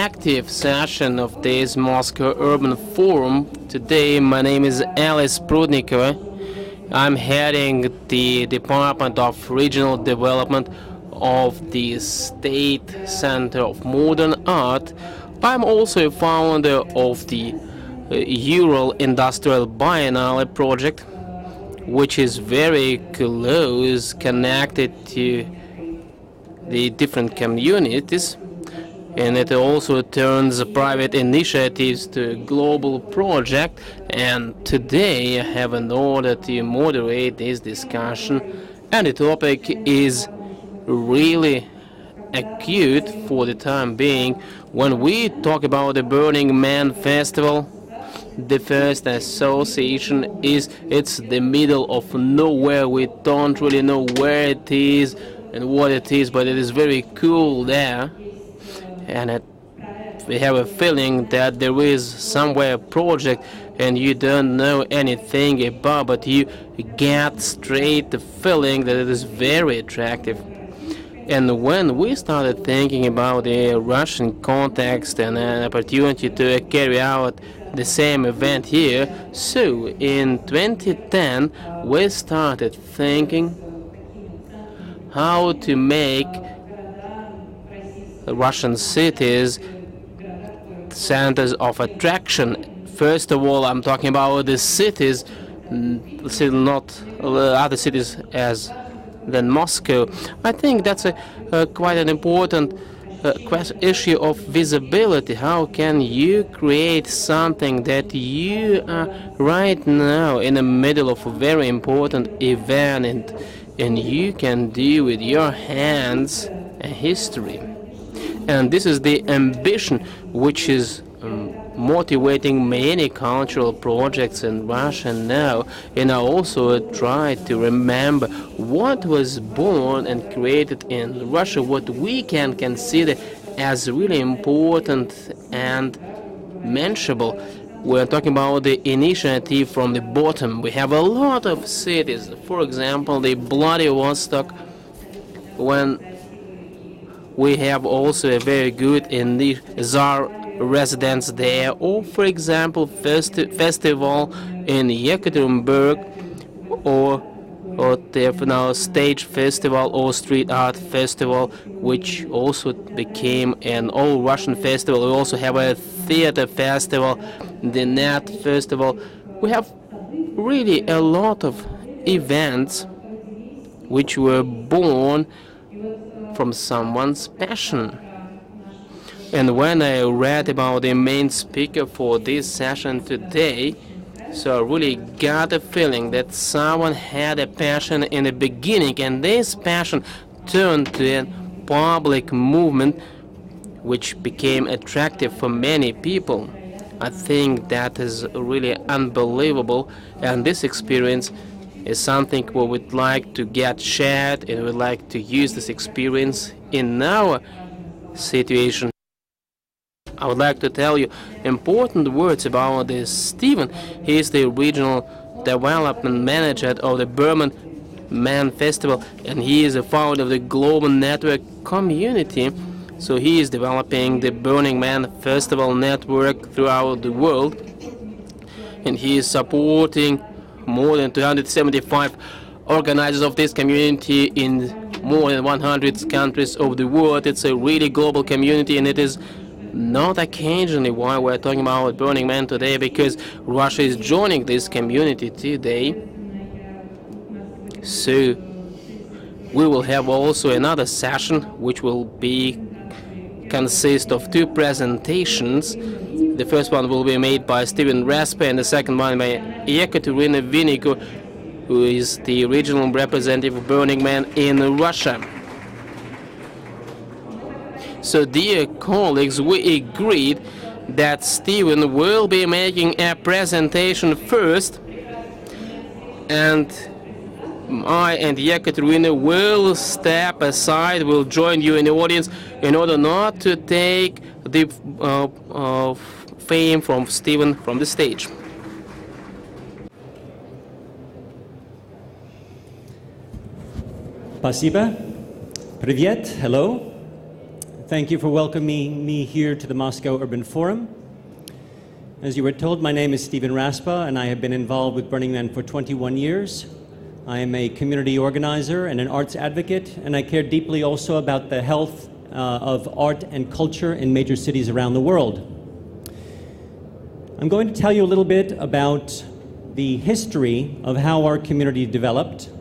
active session of this Moscow Urban Forum. Today my name is Alice Prudnikova. I'm heading the Department of Regional Development of the State Center of Modern Art. I'm also a founder of the Ural Industrial Biennale project, which is very close connected to the different communities, and it also turns private initiatives to a global project. And today I have an order to moderate this discussion, and the topic is really acute for the time being. When we talk about the Burning Man Festival, the first association is it's the middle of nowhere. We don't really know where it is and what it is, but it is very cool there, and we have a feeling that there is somewhere a project and you don't know anything about, but you get straight the feeling that it is very attractive. And when we started thinking about the Russian context and an opportunity to carry out the same event here, so in 2010 we started thinking how to make Russian cities centers of attraction. First of all, I'm talking about the cities, not other cities as than Moscow. I think that's quite an important issue of visibility. How can you create something that you are right now in the middle of a very important event, and you can do with your hands a history? And this is the ambition which is motivating many cultural projects in Russia now. And I also try to remember what was born and created in Russia, what we can consider as really important and mentionable. We're talking about the initiative from the bottom. We have a lot of cities, for example, the Vladivostok, when we have also a very good in the Tsar residence there, or for example festival in Yekaterinburg, or the stage festival or street art festival, which also became an all Russian festival. We also have a theater festival, the net festival. We have really a lot of events which were born from someone's passion. And when I read about the main speaker for this session today, so I really got a feeling that someone had a passion in the beginning, and this passion turned to a public movement which became attractive for many people. I think that is really unbelievable, and this experience is something we would like to get shared, and we would like to use this experience in our situation. I would like to tell you important words about this Steven. He is the regional development manager of the Burning Man Festival, and he is a founder of the global network community. So he is developing the Burning Man Festival network throughout the world, and he is supporting more than 275 organizers of this community in more than 100 countries of the world. It's a really global community, and it is not occasionally why we're talking about Burning Man today, because Russia is joining this community today. So we will have also another session which will consist of two presentations. The first one will be made by Steven Raspa, and the second one by Ekaterina Viniko, who is the regional representative of Burning Man in Russia. So, dear colleagues, we agreed that Steven will be making a presentation first, and I and Yekaterina will step aside, will join you in the audience in order not to take the fame from Steven from the stage. Спасибо. Привет. Hello. Thank you for welcoming me here to the Moscow Urban Forum. As you were told, my name is Stephen Raspa, and I have been involved with Burning Man for 21 years. I am a community organizer and an arts advocate, and I care deeply also about the health of art and culture in major cities around the world. I'm going to tell you a little bit about the history of how our community developed,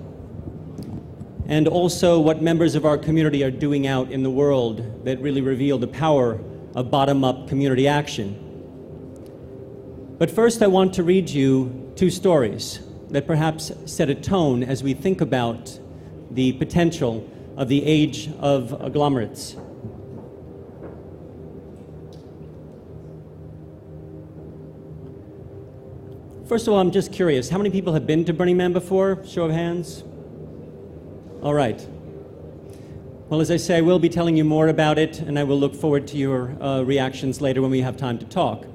and also what members of our community are doing out in the world that really reveal the power of bottom-up community action. But first I want to read you two stories that perhaps set a tone as we think about the potential of the age of agglomerates. First of all, I'm just curious, how many people have been to Burning Man before? Show of hands. All right. Well, as I say, I will be telling you more about it, and I will look forward to your reactions later when we have time to talk.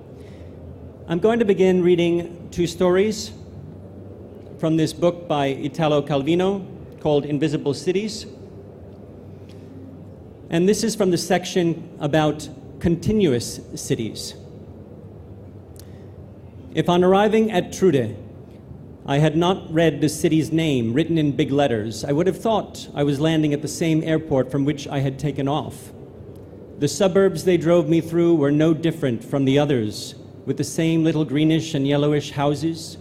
I'm going to begin reading two stories from this book by Italo Calvino called Invisible Cities. And this is from the section about continuous cities. If on arriving at Trude, I had not read the city's name written in big letters, I would have thought I was landing at the same airport from which I had taken off. The suburbs they drove me through were no different from the others, with the same little greenish and yellowish houses.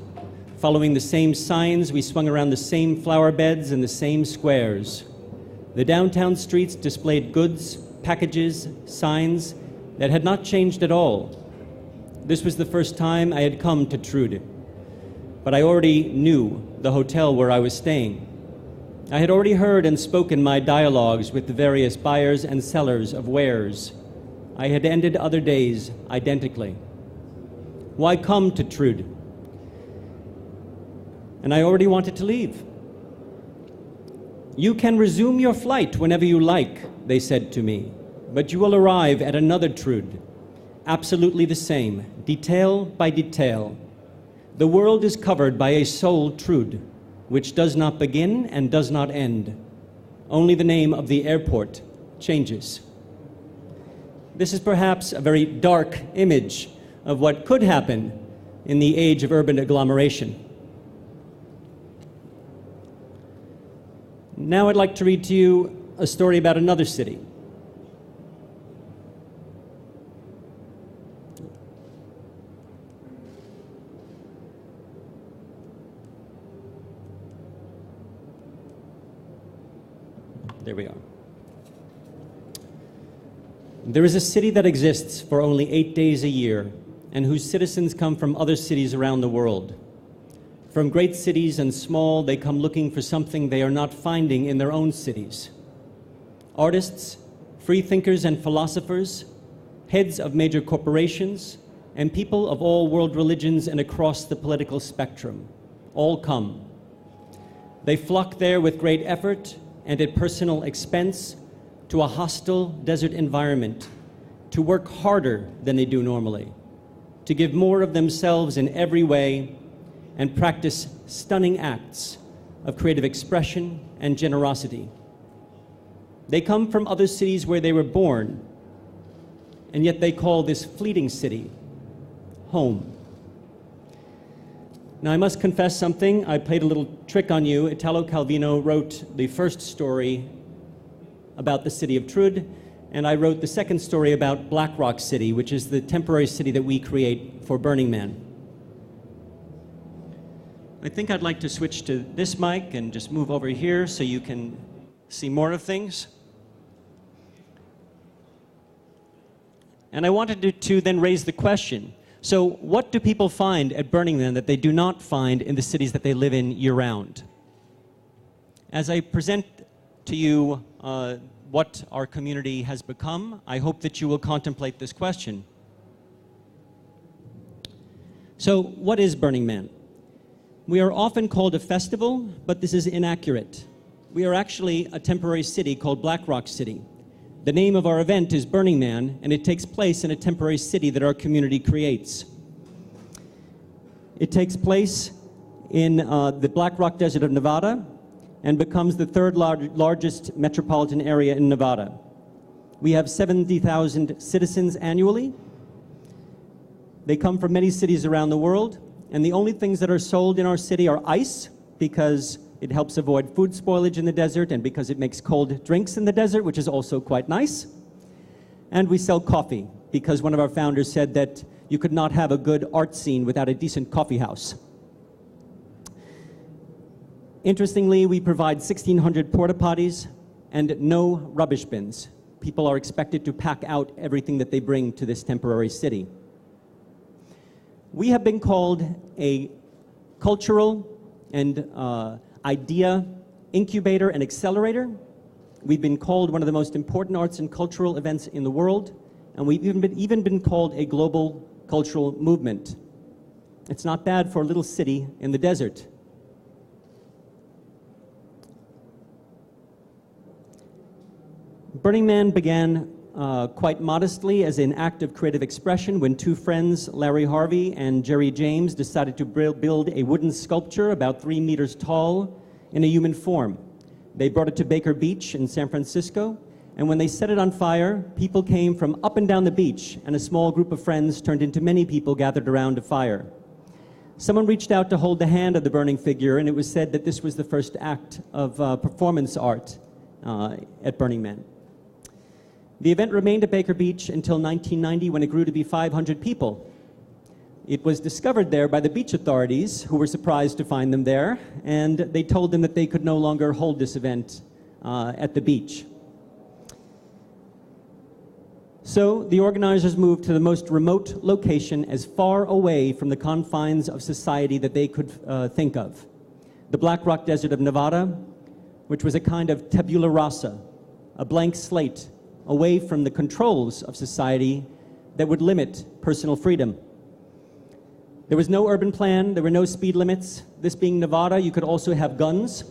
Following the same signs, we swung around the same flower beds and the same squares. The downtown streets displayed goods, packages, signs that had not changed at all. This was the first time I had come to Trude, but I already knew the hotel where I was staying. I had already heard and spoken my dialogues with the various buyers and sellers of wares. I had ended other days identically. Why come to Trude? And I already wanted to leave. You can resume your flight whenever you like, they said to me, but you will arrive at another Trude, absolutely the same, detail by detail. The world is covered by a sole Trude, which does not begin and does not end. Only the name of the airport changes. This is perhaps a very dark image of what could happen in the age of urban agglomeration. Now I'd like to read to you a story about another city. There we are. There is a city that exists for only 8 days a year, and whose citizens come from other cities around the world. From great cities and small, they come looking for something they are not finding in their own cities. Artists, free thinkers and philosophers, heads of major corporations, and people of all world religions and across the political spectrum, all come. They flock there with great effort and at personal expense to a hostile desert environment, to work harder than they do normally, to give more of themselves in every way, and practice stunning acts of creative expression and generosity. They come from other cities where they were born, and yet they call this fleeting city home. Now, I must confess something. I played a little trick on you. Italo Calvino wrote the first story about the city of Trude, and I wrote the second story about Black Rock City, which is the temporary city that we create for Burning Man. I think I'd like to switch to this mic and just move over here so you can see more of things. And I wanted to then raise the question, so what do people find at Burning Man that they do not find in the cities that they live in year-round? As I present to you what our community has become, I hope that you will contemplate this question. So what is Burning Man? We are often called a festival, but this is inaccurate. We are actually a temporary city called Black Rock City. The name of our event is Burning Man, and it takes place in a temporary city that our community creates. It takes place in the Black Rock Desert of Nevada and becomes the third largest metropolitan area in Nevada. We have 70,000 citizens annually. They come from many cities around the world, and the only things that are sold in our city are ice, because it helps avoid food spoilage in the desert and because it makes cold drinks in the desert, which is also quite nice. And we sell coffee, because one of our founders said that you could not have a good art scene without a decent coffee house. Interestingly, we provide 1,600 porta potties and no rubbish bins. People are expected to pack out everything that they bring to this temporary city. We have been called a cultural and idea incubator and accelerator. We've been called one of the most important arts and cultural events in the world, and we've even been called a global cultural movement. It's not bad for a little city in the desert. Burning Man began quite modestly as an act of creative expression when two friends, Larry Harvey and Jerry James, decided to build a wooden sculpture about 3 meters tall in a human form. They brought it to Baker Beach in San Francisco, and when they set it on fire, people came from up and down the beach, and a small group of friends turned into many people gathered around a fire. Someone reached out to hold the hand of the burning figure, and it was said that this was the first act of performance art at Burning Man. The event remained at Baker Beach until 1990, when it grew to be 500 people. It was discovered there by the beach authorities, who were surprised to find them there, and they told them that they could no longer hold this event at the beach. So the organizers moved to the most remote location as far away from the confines of society that they could think of. The Black Rock Desert of Nevada, which was a kind of tabula rasa, a blank slate, away from the controls of society that would limit personal freedom. There was no urban plan, there were no speed limits. This being Nevada, you could also have guns.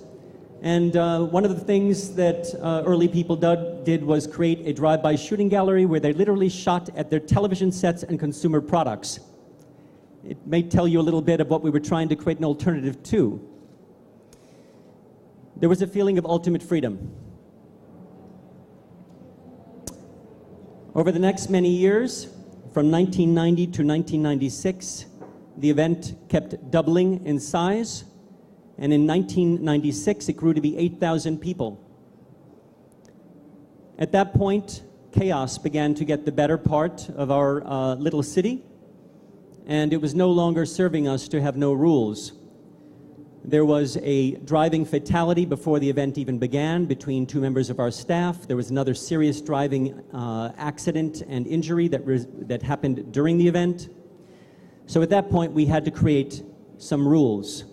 And one of the things that early people did was create a drive-by shooting gallery where they literally shot at their television sets and consumer products. It may tell you a little bit of what we were trying to create an alternative to. There was a feeling of ultimate freedom. Over the next many years, from 1990 to 1996, the event kept doubling in size, and in 1996 it grew to be 8,000 people. At that point, chaos began to get the better part of our little city, and it was no longer serving us to have no rules. There was a driving fatality before the event even began between two members of our staff. There was another serious driving accident and injury that happened during the event. So at that point, we had to create some rules.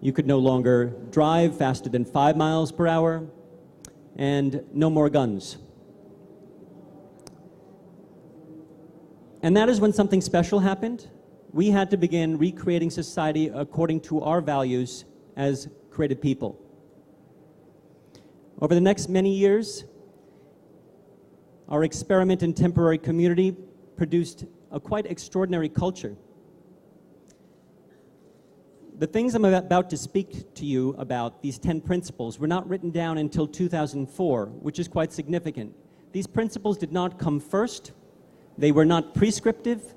You could no longer drive faster than 5 miles per hour, and no more guns. And that is when something special happened. We had to begin recreating society according to our values as creative people. Over the next many years, our experiment in temporary community produced a quite extraordinary culture. The things I'm about to speak to you about, these 10 principles, were not written down until 2004, which is quite significant. These principles did not come first. They were not prescriptive.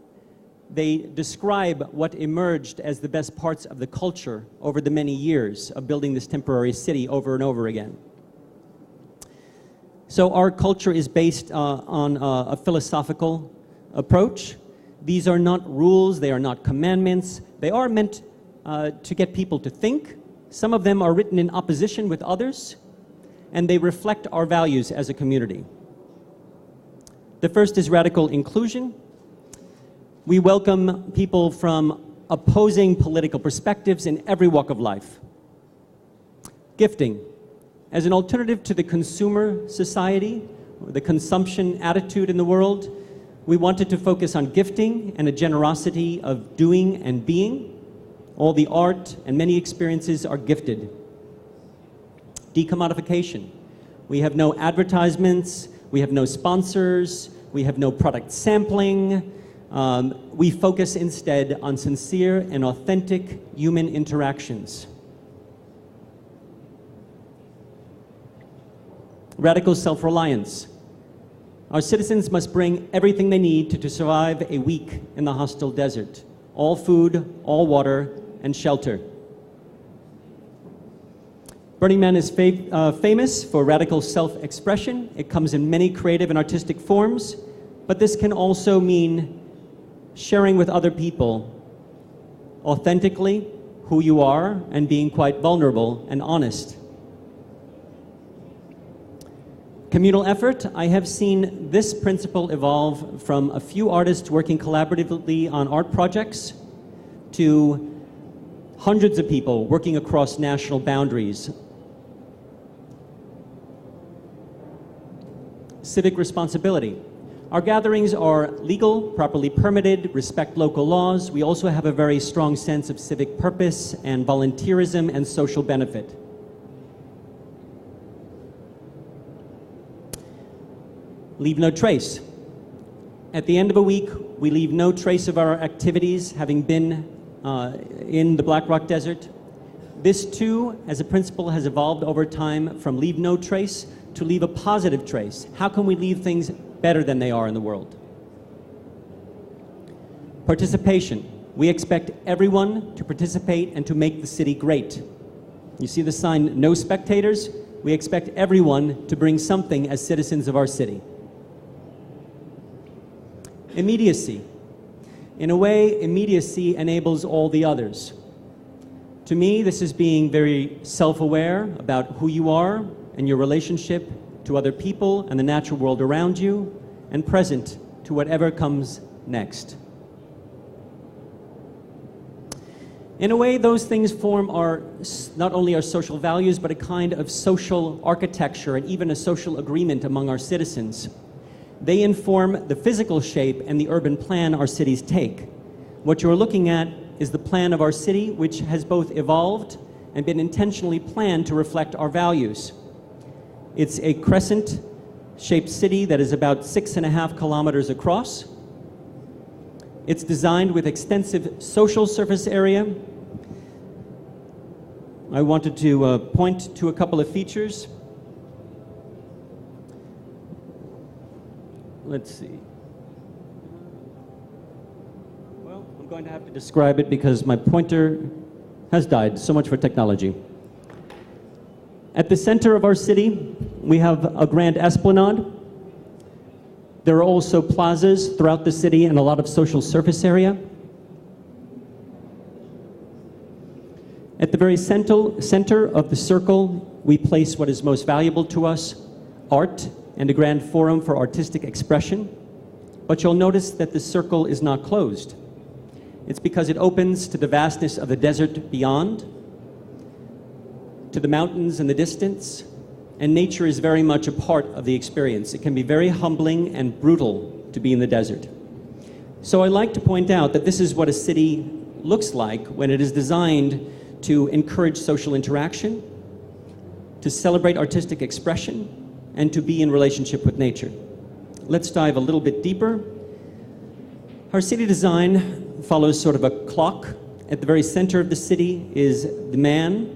They describe what emerged as the best parts of the culture over the many years of building this temporary city over and over again. So our culture is based on a philosophical approach. These are not rules, they are not commandments. They are meant to get people to think. Some of them are written in opposition with others, and they reflect our values as a community. The first is radical inclusion. We welcome people from opposing political perspectives in every walk of life. Gifting. As an alternative to the consumer society, or the consumption attitude in the world, we wanted to focus on gifting and a generosity of doing and being. All the art and many experiences are gifted. Decommodification. We have no advertisements, we have no sponsors, we have no product sampling. We focus instead on sincere and authentic human interactions. Radical self-reliance. Our citizens must bring everything they need to survive a week in the hostile desert. All food, all water, and shelter. Burning Man is famous for radical self-expression. It comes in many creative and artistic forms, but this can also mean sharing with other people authentically who you are and being quite vulnerable and honest. Communal effort. I have seen this principle evolve from a few artists working collaboratively on art projects to hundreds of people working across national boundaries. Civic responsibility. Our gatherings are legal, properly permitted, respect local laws. We also have a very strong sense of civic purpose and volunteerism and social benefit. Leave no trace. At the end of a week, we leave no trace of our activities having been in the Black Rock Desert. This too, as a principle, has evolved over time from leave no trace to leave a positive trace. How can we leave things better than they are in the world? Participation. We expect everyone to participate and to make the city great. You see the sign, no spectators? We expect everyone to bring something as citizens of our city. Immediacy. In a way, immediacy enables all the others. To me, this is being very self-aware about who you are and your relationship to other people and the natural world around you, and present to whatever comes next. In a way, those things form not only our social values, but a kind of social architecture and even a social agreement among our citizens. They inform the physical shape and the urban plan our cities take. What you're looking at is the plan of our city, which has both evolved and been intentionally planned to reflect our values. It's a crescent-shaped city that is about 6.5 kilometers across. It's designed with extensive social surface area. I wanted to point to a couple of features. Let's see. Well, I'm going to have to describe it because my pointer has died. So much for technology. At the center of our city, we have a grand esplanade. There are also plazas throughout the city and a lot of social surface area. At the very center of the circle, we place what is most valuable to us, art and a grand forum for artistic expression. But you'll notice that the circle is not closed. It's because it opens to the vastness of the desert beyond, to the mountains in the distance, and nature is very much a part of the experience. It can be very humbling and brutal to be in the desert. So I like to point out that this is what a city looks like when it is designed to encourage social interaction, to celebrate artistic expression, and to be in relationship with nature. Let's dive a little bit deeper. Our city design follows sort of a clock. At the very center of the city is the man.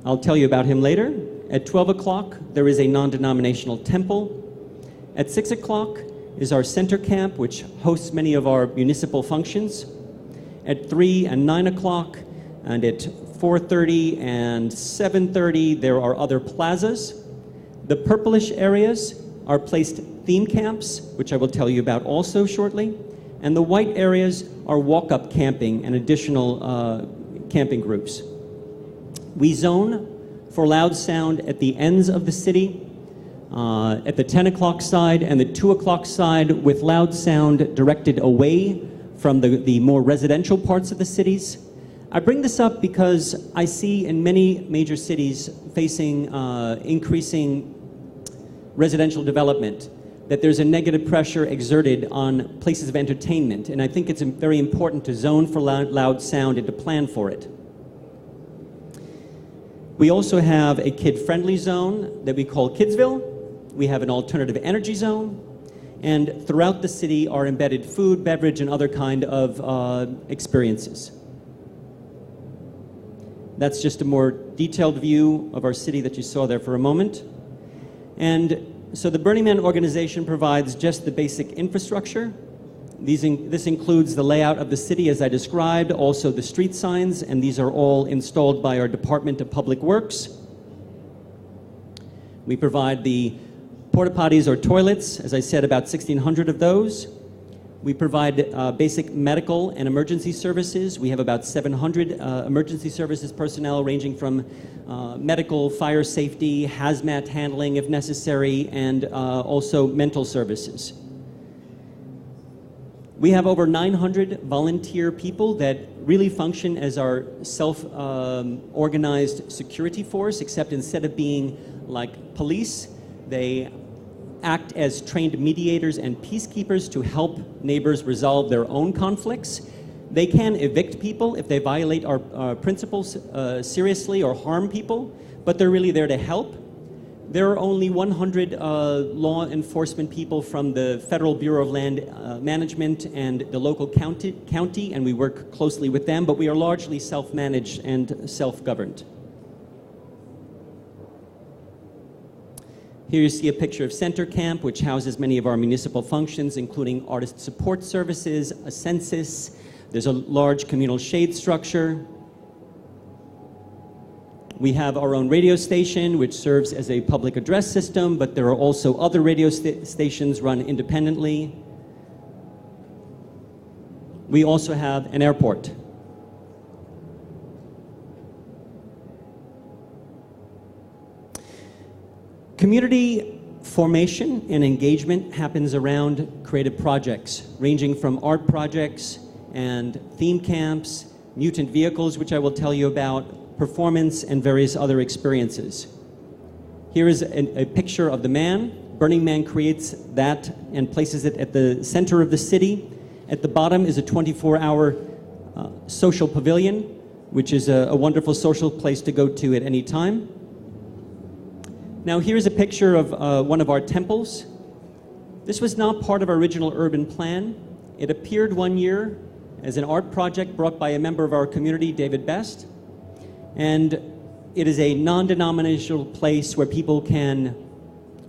I'll tell you about him later. At 12 o'clock, there is a non-denominational temple. At 6 o'clock is our center camp, which hosts many of our municipal functions. At 3 and 9 o'clock, and at 4:30 and 7:30, there are other plazas. The purplish areas are placed theme camps, which I will tell you about also shortly. And the white areas are walk-up camping and additional camping groups. We zone for loud sound at the ends of the city, at the 10 o'clock side and the 2 o'clock side, with loud sound directed away from the more residential parts of the cities. I bring this up because I see in many major cities facing increasing residential development that there's a negative pressure exerted on places of entertainment, and I think it's very important to zone for loud sound and to plan for it. We also have a kid-friendly zone that we call Kidsville. We have an alternative energy zone, and throughout the city are embedded food, beverage, and other kind of experiences. That's just a more detailed view of our city that you saw there for a moment. And so the Burning Man organization provides just the basic infrastructure. This includes the layout of the city as I described, also the street signs, and these are all installed by our Department of Public Works. We provide the porta potties or toilets, as I said, about 1,600 of those. We provide basic medical and emergency services. We have about 700 emergency services personnel ranging from medical, fire safety, hazmat handling if necessary, and also mental services. We have over 900 volunteer people that really function as our self-organized security force, except instead of being like police, they act as trained mediators and peacekeepers to help neighbors resolve their own conflicts. They can evict people if they violate our principles seriously or harm people, but they're really there to help. There are only 100 law enforcement people from the Federal Bureau of Land Management and the local county, and we work closely with them, but we are largely self-managed and self-governed. Here you see a picture of Center Camp, which houses many of our municipal functions, including artist support services, a census. There's a large communal shade structure. We have our own radio station, which serves as a public address system, but there are also other radio stations run independently. We also have an airport. Community formation and engagement happens around creative projects, ranging from art projects and theme camps, mutant vehicles, which I will tell you about, performance, and various other experiences. Here is a picture of the man. Burning Man creates that and places it at the center of the city. At the bottom is a 24-hour social pavilion, which is a wonderful social place to go to at any time. Now here's a picture of one of our temples. This was not part of our original urban plan. It appeared one year as an art project brought by a member of our community, David Best. And it is a non-denominational place where people can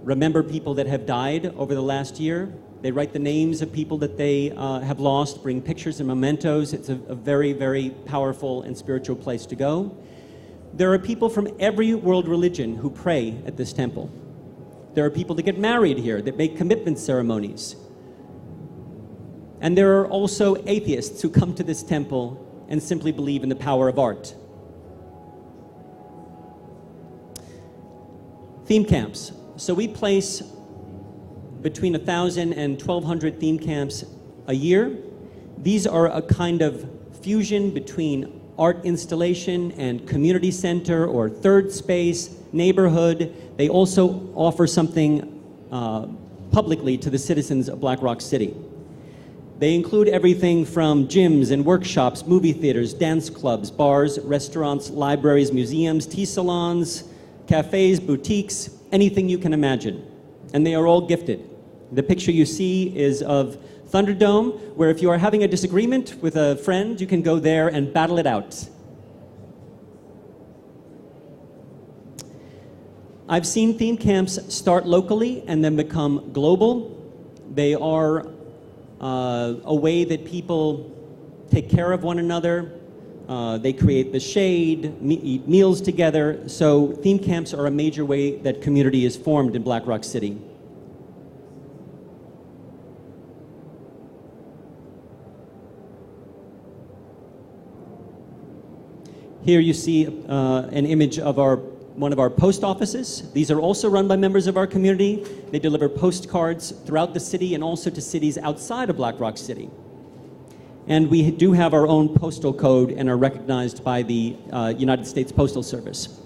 remember people that have died over the last year. They write the names of people that they have lost, bring pictures and mementos. It's a very, very powerful and spiritual place to go. There are people from every world religion who pray at this temple. There are people that get married here, that make commitment ceremonies. And there are also atheists who come to this temple and simply believe in the power of art. Theme camps. So we place between 1,000 and 1,200 theme camps a year. These are a kind of fusion between art installation and community center or third space, neighborhood. They also offer something publicly to the citizens of Black Rock City. They include everything from gyms and workshops, movie theaters, dance clubs, bars, restaurants, libraries, museums, tea salons, cafes, boutiques, anything you can imagine. And they are all gifted. The picture you see is of Thunderdome, where if you are having a disagreement with a friend, you can go there and battle it out. I've seen theme camps start locally and then become global. They are a way that people take care of one another. They create the shade, eat meals together. So theme camps are a major way that community is formed in Black Rock City. Here you see an image of one of our post offices. These are also run by members of our community. They deliver postcards throughout the city and also to cities outside of Black Rock City. And we do have our own postal code and are recognized by the United States Postal Service.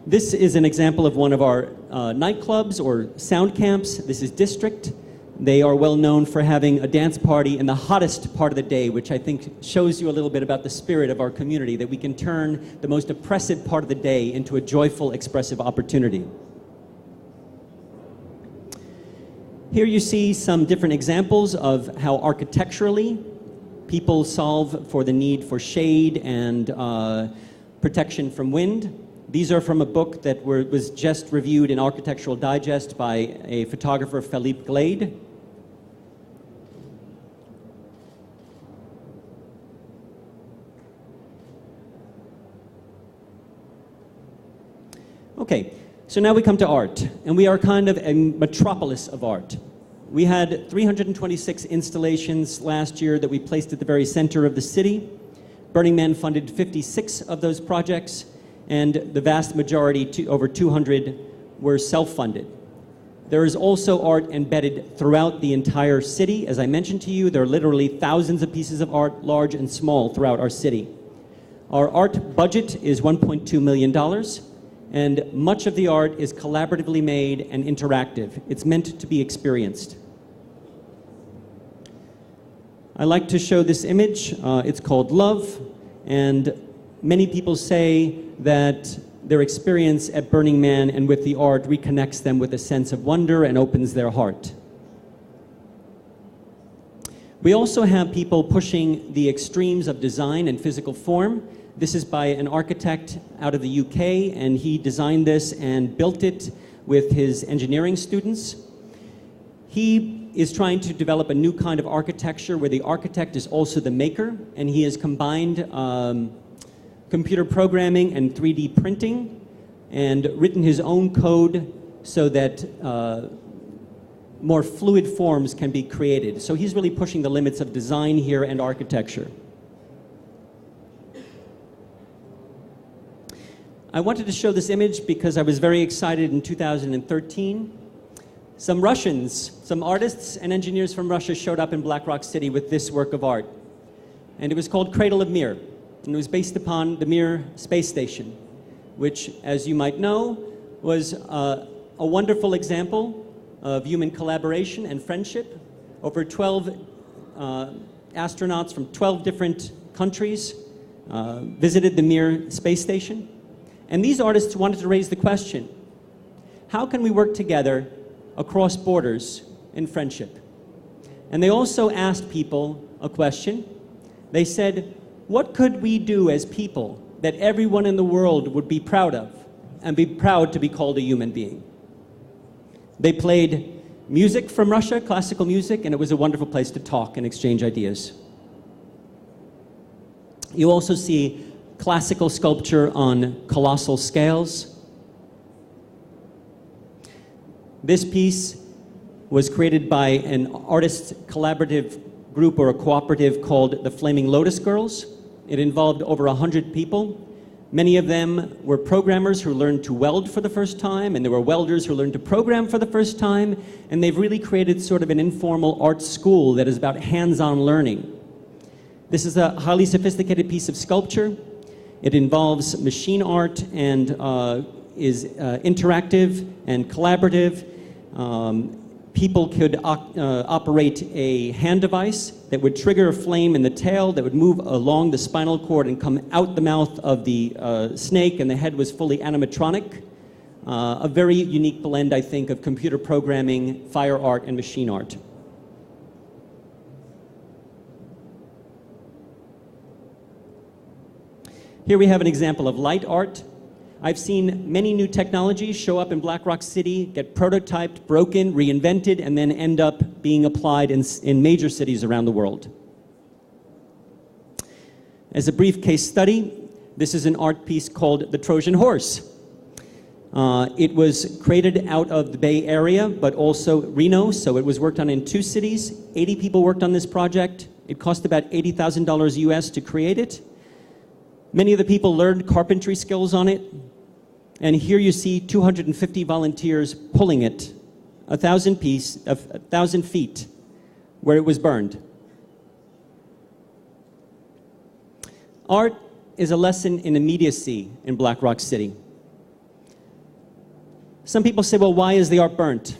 This is an example of one of our nightclubs or sound camps. This is District. They are well known for having a dance party in the hottest part of the day, which I think shows you a little bit about the spirit of our community, that we can turn the most oppressive part of the day into a joyful, expressive opportunity. Here you see some different examples of how architecturally people solve for the need for shade and protection from wind. These are from a book that was just reviewed in Architectural Digest by a photographer, Philippe Glade. Okay, so now we come to art, and we are kind of a metropolis of art. We had 326 installations last year that we placed at the very center of the city. Burning Man funded 56 of those projects, and the vast majority, over 200, were self-funded. There is also art embedded throughout the entire city. As I mentioned to you, there are literally thousands of pieces of art, large and small, throughout our city. Our art budget is $1.2 million. And much of the art is collaboratively made and interactive. It's meant to be experienced. I like to show this image. It's called Love, and many people say that their experience at Burning Man and with the art reconnects them with a sense of wonder and opens their heart. We also have people pushing the extremes of design and physical form. This is by an architect out of the UK, and he designed this and built it with his engineering students. He is trying to develop a new kind of architecture where the architect is also the maker, and he has combined computer programming and 3D printing and written his own code so that more fluid forms can be created. So he's really pushing the limits of design here and architecture. I wanted to show this image because I was very excited in 2013. Some Russians, some artists and engineers from Russia showed up in Black Rock City with this work of art. And it was called Cradle of Mir. And it was based upon the Mir space station, which, as you might know, was a wonderful example of human collaboration and friendship. Over 12 astronauts from 12 different countries visited the Mir space station. And these artists wanted to raise the question, how can we work together across borders in friendship? And they also asked people a question. They said, what could we do as people that everyone in the world would be proud of and be proud to be called a human being? They played music from Russia, classical music, and it was a wonderful place to talk and exchange ideas. You also see classical sculpture on colossal scales. This piece was created by an artist collaborative group or a cooperative called the Flaming Lotus Girls. It involved over 100 people. Many of them were programmers who learned to weld for the first time, and there were welders who learned to program for the first time, and they've really created sort of an informal art school that is about hands-on learning. This is a highly sophisticated piece of sculpture. It involves machine art and is interactive and collaborative. People could operate a hand device that would trigger a flame in the tail that would move along the spinal cord and come out the mouth of the snake, and the head was fully animatronic. A very unique blend, I think, of computer programming, fire art, and machine art. Here we have an example of light art. I've seen many new technologies show up in Black Rock City, get prototyped, broken, reinvented, and then end up being applied in major cities around the world. As a brief case study, this is an art piece called The Trojan Horse. It was created out of the Bay Area, but also Reno, so it was worked on in 2 cities. 80 people worked on this project. It cost about $80,000 US to create it. Many of the people learned carpentry skills on it, and here you see 250 volunteers pulling it 1,000 feet where it was burned. Art is a lesson in immediacy in Black Rock City. Some people say, well, why is the art burnt?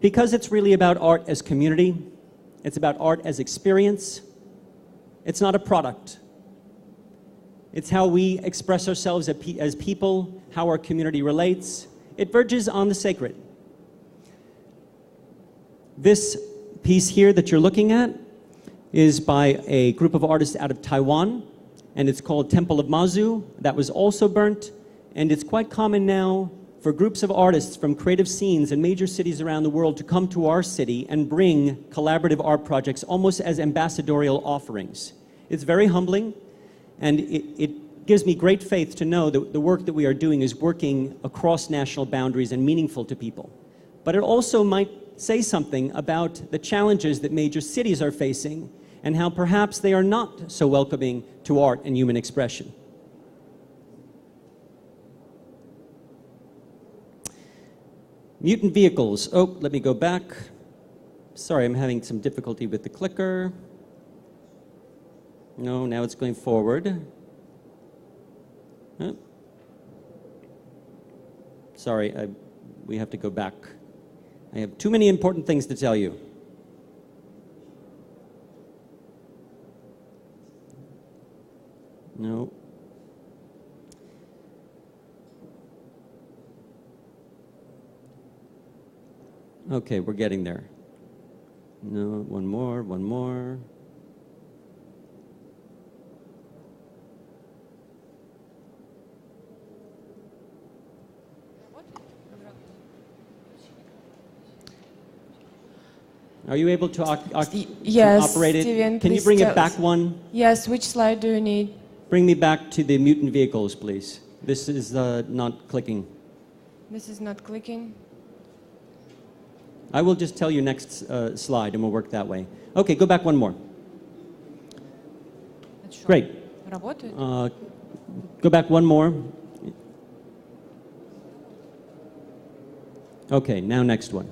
Because it's really about art as community. It's about art as experience. It's not a product. It's how we express ourselves as people, how our community relates. It verges on the sacred. This piece here that you're looking at is by a group of artists out of Taiwan. and it's called Temple of Mazu. That was also burnt, and it's quite common now for groups of artists from creative scenes in major cities around the world to come to our city and bring collaborative art projects almost as ambassadorial offerings. It's very humbling, and it gives me great faith to know that the work that we are doing is working across national boundaries and meaningful to people. But it also might say something about the challenges that major cities are facing and how perhaps they are not so welcoming to art and human expression. Mutant vehicles. Oh, let me go back. Sorry, I'm having some difficulty with the clicker. No, now it's going forward. Huh? Sorry, we have to go back. I have too many important things to tell you. No. Okay, we're getting there. No, one more, one more. Are you able to yes, operate it? Steven, can you bring it back one? Yes, which slide do you need? Bring me back to the mutant vehicles, please. This is not clicking. This is not clicking. I will just tell you next slide, and we'll work that way. Okay, go back one more. Great. Go back one more. Okay, now next one.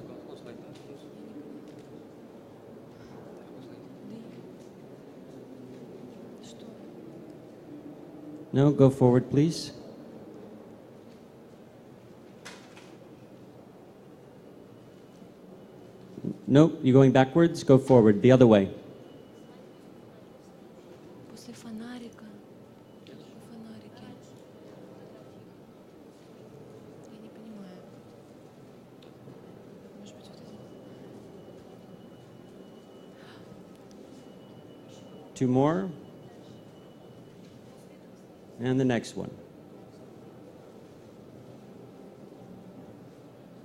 No, go forward, please. Nope, you're going backwards. Go forward, the other way. Two more. And the next one.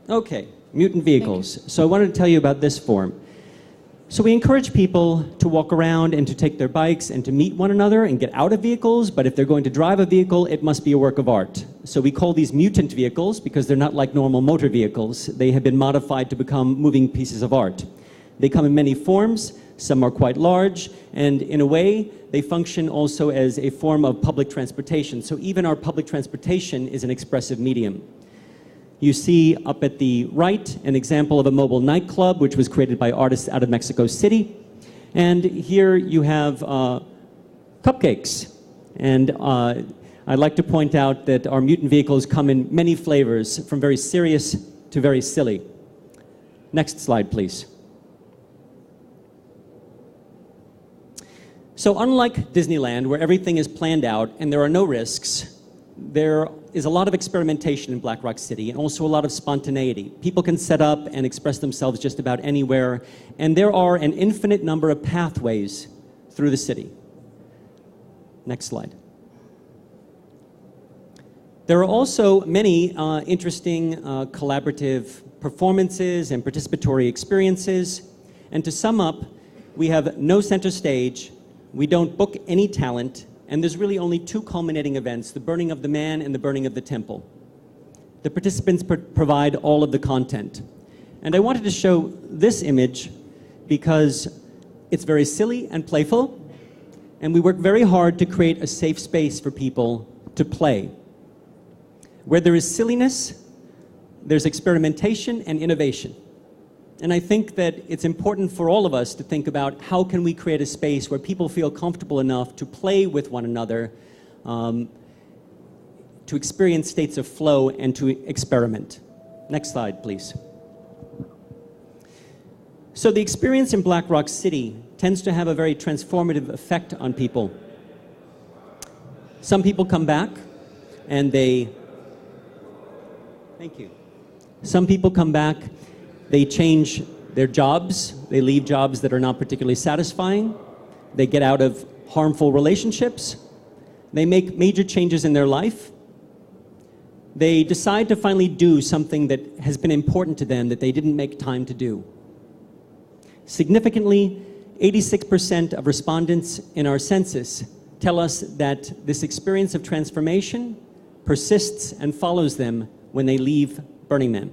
Okay, mutant vehicles. So I wanted to tell you about this form. So we encourage people to walk around and to take their bikes and to meet one another and get out of vehicles, but if they're going to drive a vehicle, it must be a work of art. So we call these mutant vehicles because they're not like normal motor vehicles. They have been modified to become moving pieces of art. They come in many forms. Some are quite large, and in a way, they function also as a form of public transportation. So even our public transportation is an expressive medium. You see up at the right an example of a mobile nightclub, which was created by artists out of Mexico City. And here you have cupcakes. And I'd like to point out that our mutant vehicles come in many flavors, from very serious to very silly. Next slide, please. So unlike Disneyland, where everything is planned out and there are no risks, there is a lot of experimentation in Black Rock City and also a lot of spontaneity. People can set up and express themselves just about anywhere, and there are an infinite number of pathways through the city. Next slide. There are also many interesting collaborative performances and participatory experiences, and to sum up, we have no center stage. We don't book any talent, and there's really only two culminating events, the burning of the man and the burning of the temple. The participants provide all of the content. And I wanted to show this image because it's very silly and playful, and we work very hard to create a safe space for people to play. Where there is silliness, there's experimentation and innovation. And I think that it's important for all of us to think about how can we create a space where people feel comfortable enough to play with one another, to experience states of flow and to experiment. Next slide, please. So the experience in Black Rock City tends to have a very transformative effect on people. Some people come back and they... Thank you. Some people come back, they change their jobs, they leave jobs that are not particularly satisfying, they get out of harmful relationships, They make major changes in their life. They decide to finally do something that has been important to them that they didn't make time to do. Significantly, 86% of respondents in our census tell us that this experience of transformation persists and follows them when they leave Burning Man.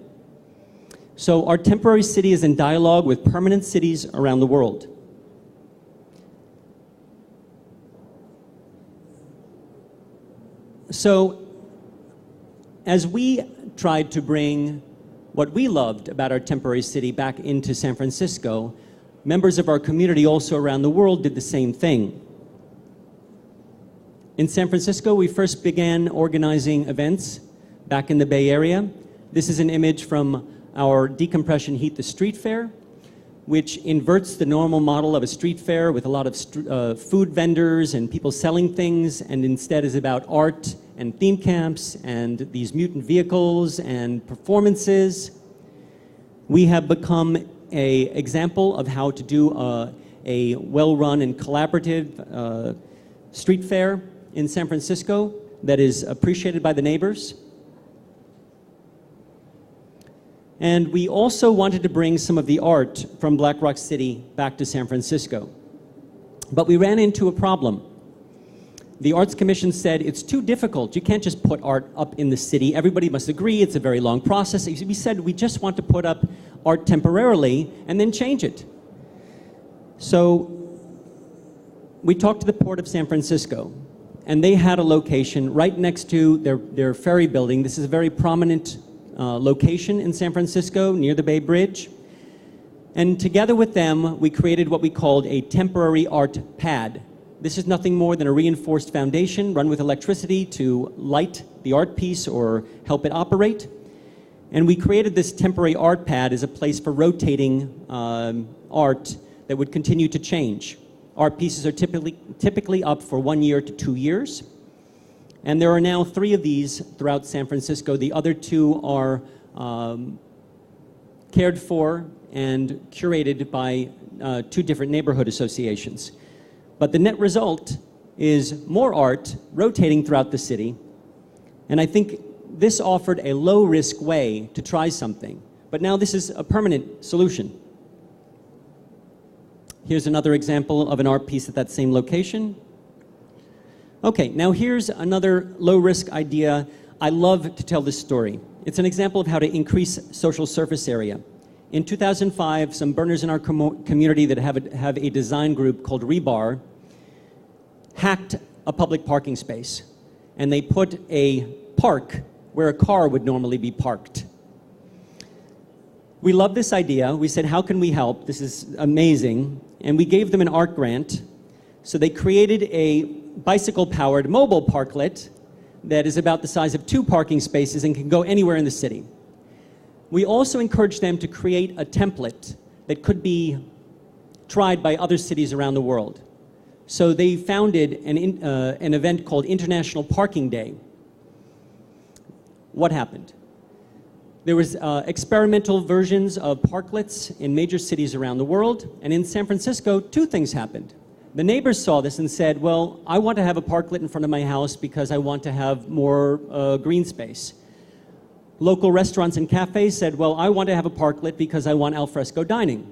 So our temporary city is in dialogue with permanent cities around the world. So as we tried to bring what we loved about our temporary city back into San Francisco, members of our community also around the world did the same thing. In San Francisco, we first began organizing events back in the Bay Area. This is an image from our Decompression Heat the Street Fair, which inverts the normal model of a street fair with a lot of food vendors and people selling things, and instead is about art and theme camps and these mutant vehicles and performances. We have become an example of how to do a well-run and collaborative street fair in San Francisco that is appreciated by the neighbors. And we also wanted to bring some of the art from Black Rock City back to San Francisco. But we ran into a problem. The Arts Commission said, it's too difficult. You can't just put art up in the city. Everybody must agree. It's a very long process. We said, we just want to put up art temporarily and then change it. So we talked to the Port of San Francisco, and they had a location right next to their ferry building. This is a very prominent location in San Francisco near the Bay Bridge. And together with them, we created what we called a temporary art pad. This is nothing more than a reinforced foundation run with electricity to light the art piece or help it operate. And we created this temporary art pad as a place for rotating art that would continue to change. Art pieces are typically up for 1 year to 2 years. And there are now 3 of these throughout San Francisco. The other 2 are cared for and curated by 2 different neighborhood associations. But the net result is more art rotating throughout the city. And I think this offered a low-risk way to try something. But now this is a permanent solution. Here's another example of an art piece at that same location. Okay, now here's another low-risk idea. I love to tell this story. It's an example of how to increase social surface area. In 2005, some burners in our community that have a design group called Rebar hacked a public parking space, and they put a park where a car would normally be parked. We love this idea. We said, how can we help? This is amazing. And we gave them an art grant. So they created a bicycle-powered mobile parklet that is about the size of 2 parking spaces and can go anywhere in the city. We also encouraged them to create a template that could be tried by other cities around the world. So they founded an event called International Parking Day. What happened? There was experimental versions of parklets in major cities around the world, and in San Francisco, 2 things happened. The neighbors saw this and said, well, I want to have a parklet in front of my house because I want to have more green space. Local restaurants and cafes said, well, I want to have a parklet because I want al fresco dining.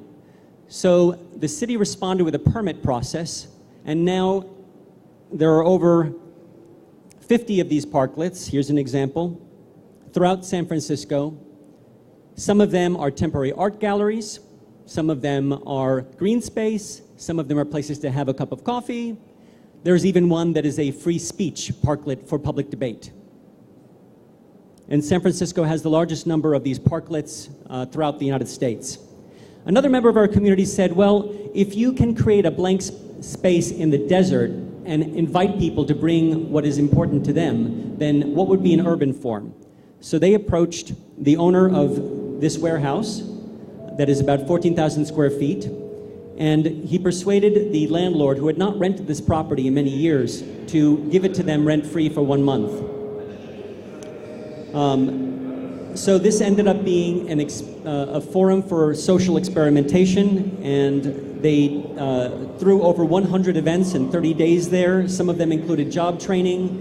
So the city responded with a permit process, and now there are over 50 of these parklets. Here's an example. Throughout San Francisco. Some of them are temporary art galleries, some of them are green space, some of them are places to have a cup of coffee. There's even one that is a free speech parklet for public debate. And San Francisco has the largest number of these parklets throughout the United States. Another member of our community said, well, if you can create a blank space in the desert and invite people to bring what is important to them, then what would be an urban form? So they approached the owner of this warehouse that is about 14,000 square feet, and he persuaded the landlord, who had not rented this property in many years, to give it to them rent-free for 1 month. So this ended up being a forum for social experimentation, and they threw over 100 events in 30 days there. Some of them included job training,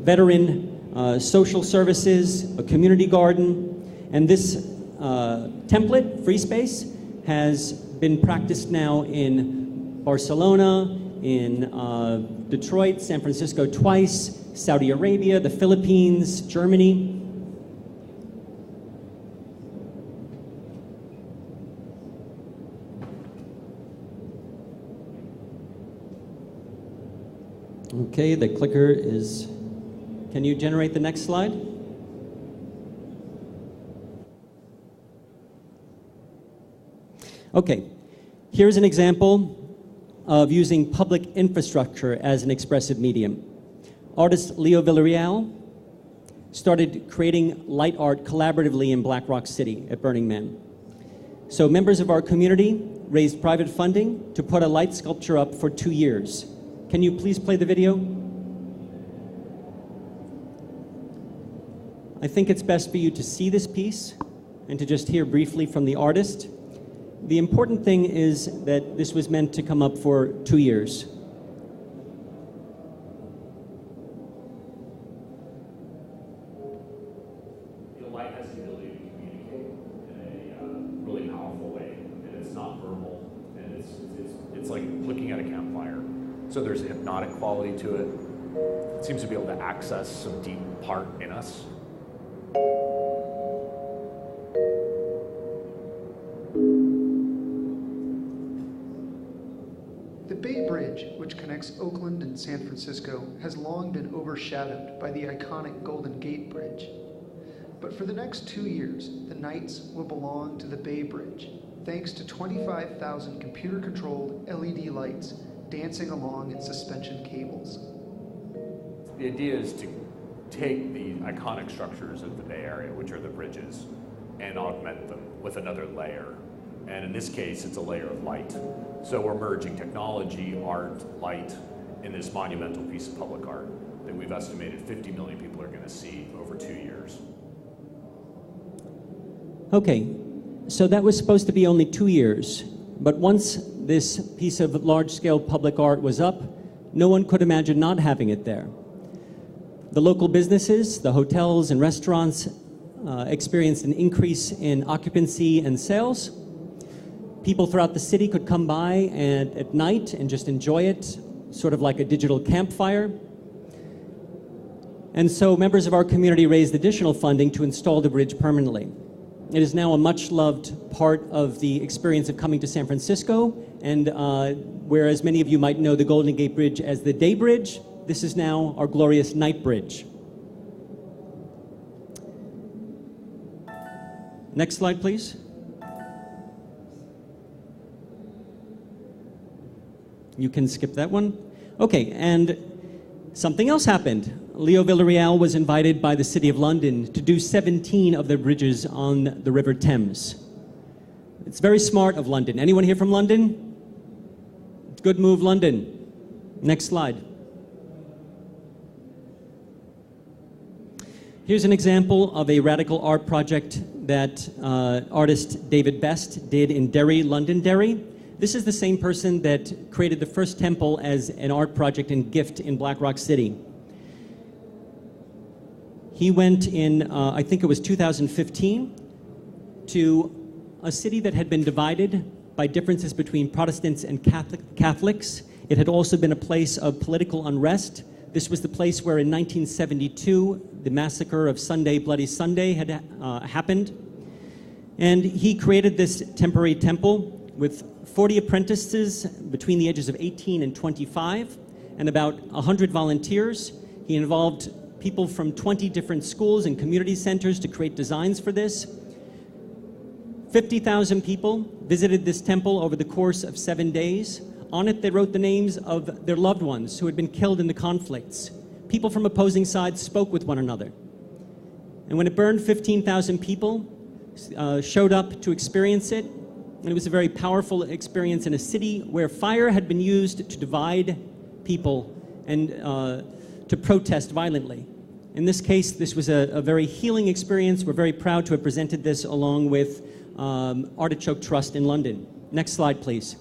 veteran social services, a community garden, and this template, Free Space, has been practiced now in Barcelona, in Detroit, San Francisco twice, Saudi Arabia, the Philippines, Germany. Okay, the clicker is... Can you generate the next slide? Okay, here's an example of using public infrastructure as an expressive medium. Artist Leo Villarreal started creating light art collaboratively in Black Rock City at Burning Man. So members of our community raised private funding to put a light sculpture up for 2 years. Can you please play the video? I think it's best for you to see this piece and to just hear briefly from the artist. The important thing is that this was meant to come up for 2 years. Light has the ability to communicate in a really powerful way, and it's not verbal, and it's like looking at a campfire. So there's a hypnotic quality to it. It seems to be able to access some deep part in us. The Bay Bridge, which connects Oakland and San Francisco, has long been overshadowed by the iconic Golden Gate Bridge. But for the next 2 years, the nights will belong to the Bay Bridge, thanks to 25,000 computer-controlled LED lights dancing along its suspension cables. The idea is to take the iconic structures of the Bay Area, which are the bridges, and augment them with another layer. And in this case, it's a layer of light. So we're merging technology, art, light in this monumental piece of public art that we've estimated 50 million people are going to see over 2 years. Okay, so that was supposed to be only 2 years, but once this piece of large-scale public art was up, no one could imagine not having it there. The local businesses, the hotels and restaurants experienced an increase in occupancy and sales. People throughout the city could come by at night and just enjoy it, sort of like a digital campfire. And so members of our community raised additional funding to install the bridge permanently. It is now a much-loved part of the experience of coming to San Francisco, and whereas many of you might know the Golden Gate Bridge as the Day Bridge, this is now our glorious Night Bridge. Next slide, please. You can skip that one. Okay, and something else happened. Leo Villarreal was invited by the City of London to do 17 of the bridges on the River Thames. It's very smart of London. Anyone here from London? Good move, London. Next slide. Here's an example of a radical art project that artist David Best did in Derry, Londonderry. This is the same person that created the first temple as an art project and gift in Black Rock City. He went in, I think it was 2015, to a city that had been divided by differences between Protestants and Catholics. It had also been a place of political unrest. This was the place where in 1972, the massacre of Sunday, Bloody Sunday had happened. And he created this temporary temple with 40 apprentices between the ages of 18 and 25, and about 100 volunteers. He involved people from 20 different schools and community centers to create designs for this. 50,000 people visited this temple over the course of 7 days. On it, they wrote the names of their loved ones who had been killed in the conflicts. People from opposing sides spoke with one another. And when it burned, 15,000 people showed up to experience it. And it was a very powerful experience in a city where fire had been used to divide people and to protest violently. In this case, this was a very healing experience. We're very proud to have presented this along with Artichoke Trust in London. Next slide, please.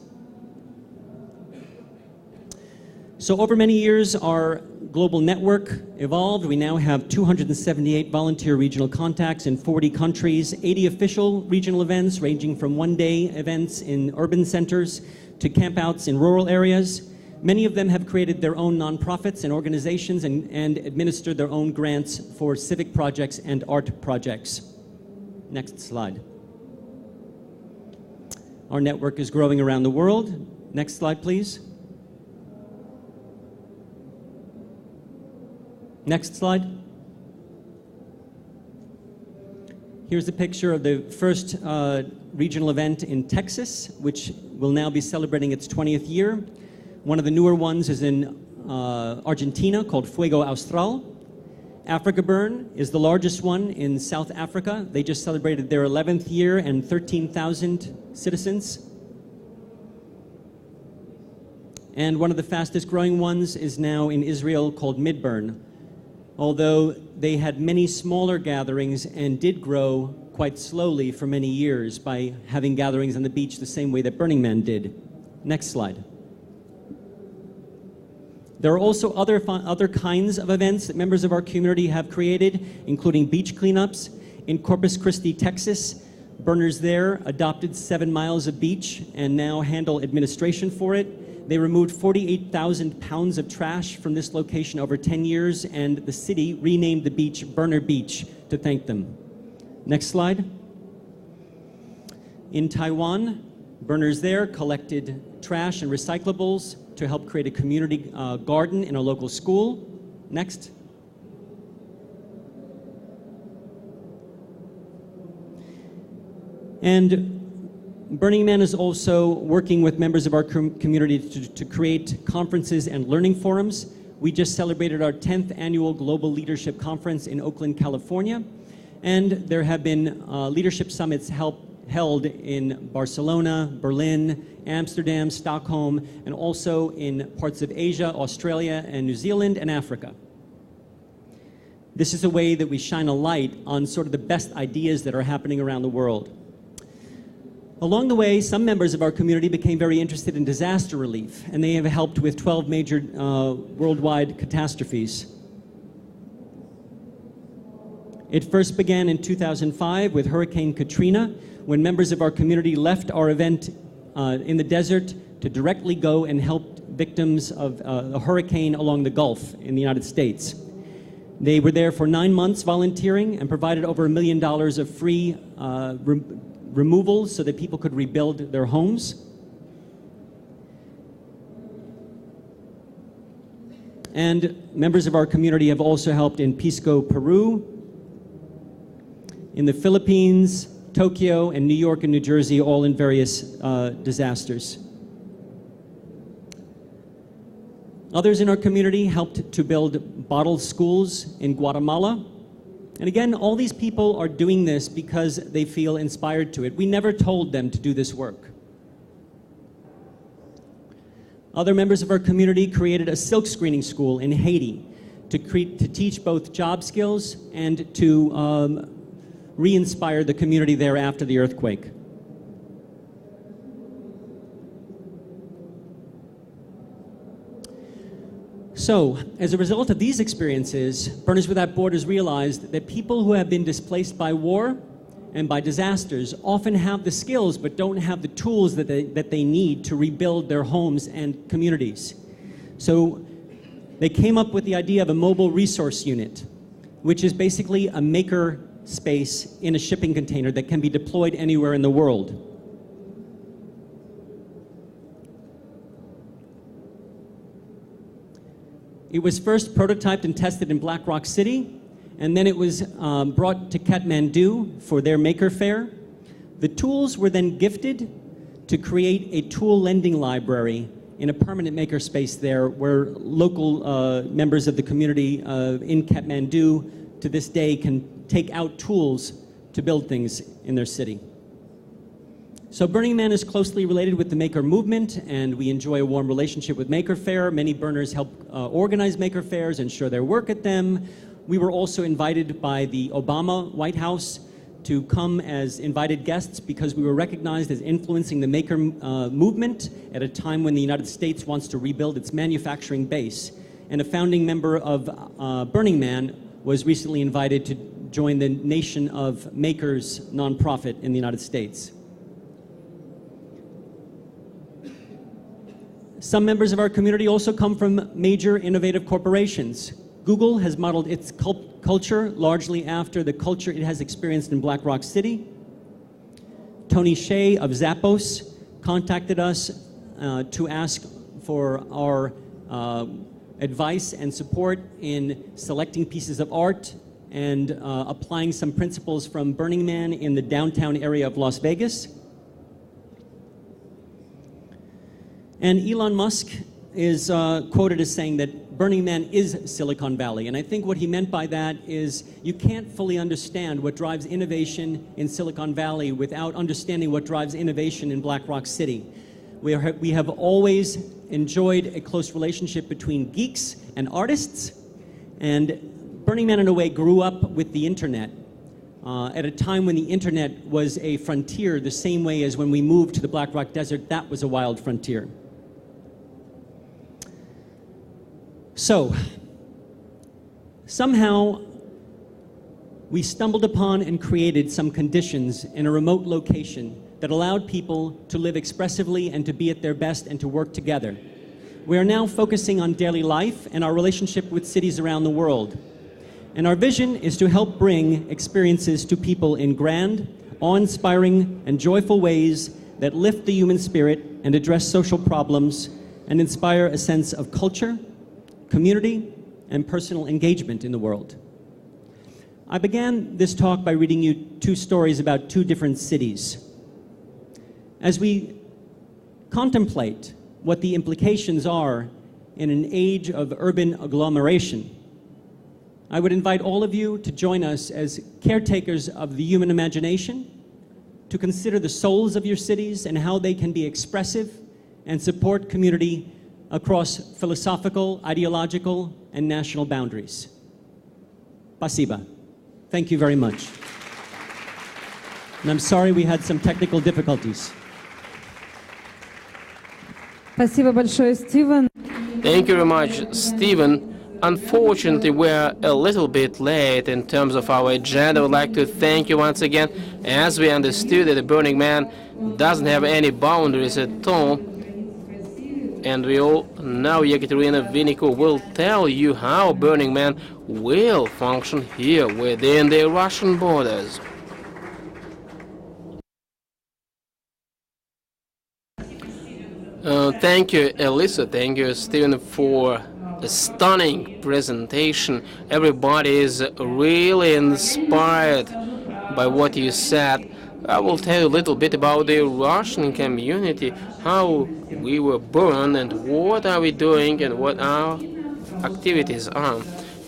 So over many years, our global network evolved. We now have 278 volunteer regional contacts in 40 countries, 80 official regional events ranging from one-day events in urban centers to campouts in rural areas. Many of them have created their own nonprofits and organizations and administer their own grants for civic projects and art projects. Next slide. Our network is growing around the world. Next slide, please. Next slide. Here's a picture of the first regional event in Texas, which will now be celebrating its 20th year. One of the newer ones is in Argentina called Fuego Austral. Africa Burn is the largest one in South Africa. They just celebrated their 11th year and 13,000 citizens. And one of the fastest growing ones is now in Israel called MIDBURN, although they had many smaller gatherings and did grow quite slowly for many years by having gatherings on the beach the same way that Burning Man did. Next slide. There are also other kinds of events that members of our community have created, including beach cleanups. In Corpus Christi, Texas, burners there adopted 7 miles of beach and now handle administration for it. They removed 48,000 pounds of trash from this location over 10 years, and the city renamed the beach Burner Beach to thank them. Next slide. In Taiwan, burners there collected trash and recyclables to help create a community garden in a local school. Next. And Burning Man is also working with members of our community to create conferences and learning forums. We just celebrated our 10th annual Global Leadership Conference in Oakland, California, and there have been leadership summits held in Barcelona, Berlin, Amsterdam, Stockholm, and also in parts of Asia, Australia, and New Zealand, and Africa. This is a way that we shine a light on sort of the best ideas that are happening around the world. Along the way, some members of our community became very interested in disaster relief, and they have helped with 12 major worldwide catastrophes. It first began in 2005 with Hurricane Katrina, when members of our community left our event in the desert to directly go and help victims of a hurricane along the Gulf in the United States. They were there for 9 months volunteering and provided over $1 million of free removals so that people could rebuild their homes. And members of our community have also helped in Pisco, Peru, in the Philippines, Tokyo, and New York and New Jersey, all in various disasters. Others in our community helped to build bottled schools in Guatemala. And again, all these people are doing this because they feel inspired to it. We never told them to do this work. Other members of our community created a silk screening school in Haiti to teach both job skills and to re-inspire the community there after the earthquake. So, as a result of these experiences, Burners Without Borders realized that people who have been displaced by war and by disasters often have the skills but don't have the tools that they need to rebuild their homes and communities. So they came up with the idea of a mobile resource unit, which is basically a maker space in a shipping container that can be deployed anywhere in the world. It was first prototyped and tested in Black Rock City, and then it was brought to Kathmandu for their maker fair. The tools were then gifted to create a tool lending library in a permanent maker space there where local members of the community in Kathmandu to this day can take out tools to build things in their city. So Burning Man is closely related with the Maker movement, and we enjoy a warm relationship with Maker Faire. Many burners help organize Maker Fairs and share their work at them. We were also invited by the Obama White House to come as invited guests because we were recognized as influencing the maker movement at a time when the United States wants to rebuild its manufacturing base. And a founding member of Burning Man was recently invited to join the Nation of Makers nonprofit in the United States. Some members of our community also come from major innovative corporations. Google has modeled its culture largely after the culture it has experienced in Black Rock City. Tony Shea of Zappos contacted us to ask for our advice and support in selecting pieces of art and applying some principles from Burning Man in the downtown area of Las Vegas. And Elon Musk is quoted as saying that Burning Man is Silicon Valley. And I think what he meant by that is you can't fully understand what drives innovation in Silicon Valley without understanding what drives innovation in Black Rock City. We have always enjoyed a close relationship between geeks and artists. And Burning Man, in a way, grew up with the internet at a time when the internet was a frontier, the same way as when we moved to the Black Rock Desert, that was a wild frontier. So, somehow, we stumbled upon and created some conditions in a remote location that allowed people to live expressively and to be at their best and to work together. We are now focusing on daily life and our relationship with cities around the world. And our vision is to help bring experiences to people in grand, awe-inspiring, and joyful ways that lift the human spirit and address social problems and inspire a sense of culture, community, and personal engagement in the world. I began this talk by reading you two stories about two different cities. As we contemplate what the implications are in an age of urban agglomeration, I would invite all of you to join us as caretakers of the human imagination, to consider the souls of your cities and how they can be expressive and support community across philosophical, ideological, and national boundaries. Спасибо. Thank you very much. And I'm sorry we had some technical difficulties. Спасибо большое, Стивен. Thank you very much, Stephen. Unfortunately, we're a little bit late in terms of our agenda. I would like to thank you once again. As we understood that the Burning Man doesn't have any boundaries at all. And we all now Yekaterina Viniko will tell you how Burning Man will function here within the Russian borders. Thank you, Elisa. Thank you, Stephen, for a stunning presentation. Everybody is really inspired by what you said. I will tell you a little bit about the Russian community, how we were born and what are we doing and what our activities are.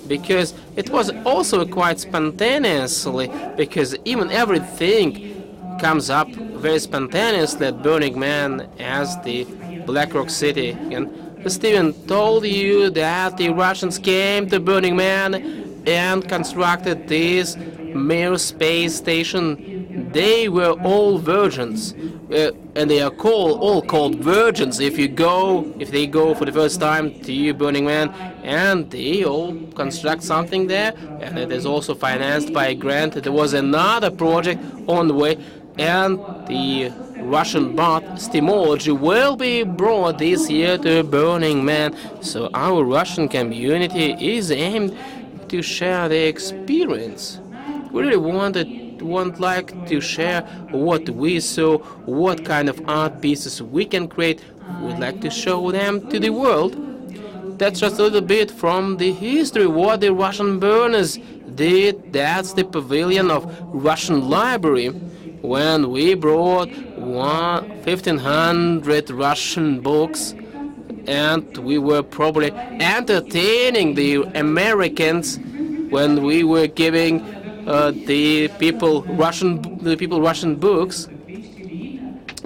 Because it was also quite spontaneously, because even everything comes up very spontaneously at Burning Man as the Black Rock City. And Stephen told you that the Russians came to Burning Man and constructed this Mir space station. They were all virgins, and they are all called virgins if they go for the first time to Burning Man, and they all construct something there, and it is also financed by a grant. There was another project on the way, and the Russian bot Stimology will be brought this year to Burning Man. So our Russian community is aimed to share their experience. We really would like to share what we saw, what kind of art pieces we can create. We'd like to show them to the world. That's just a little bit from the history, what the Russian burners did. That's the pavilion of Russian library, when we brought 1,500 Russian books, and we were probably entertaining the Americans when we were giving the people Russian books,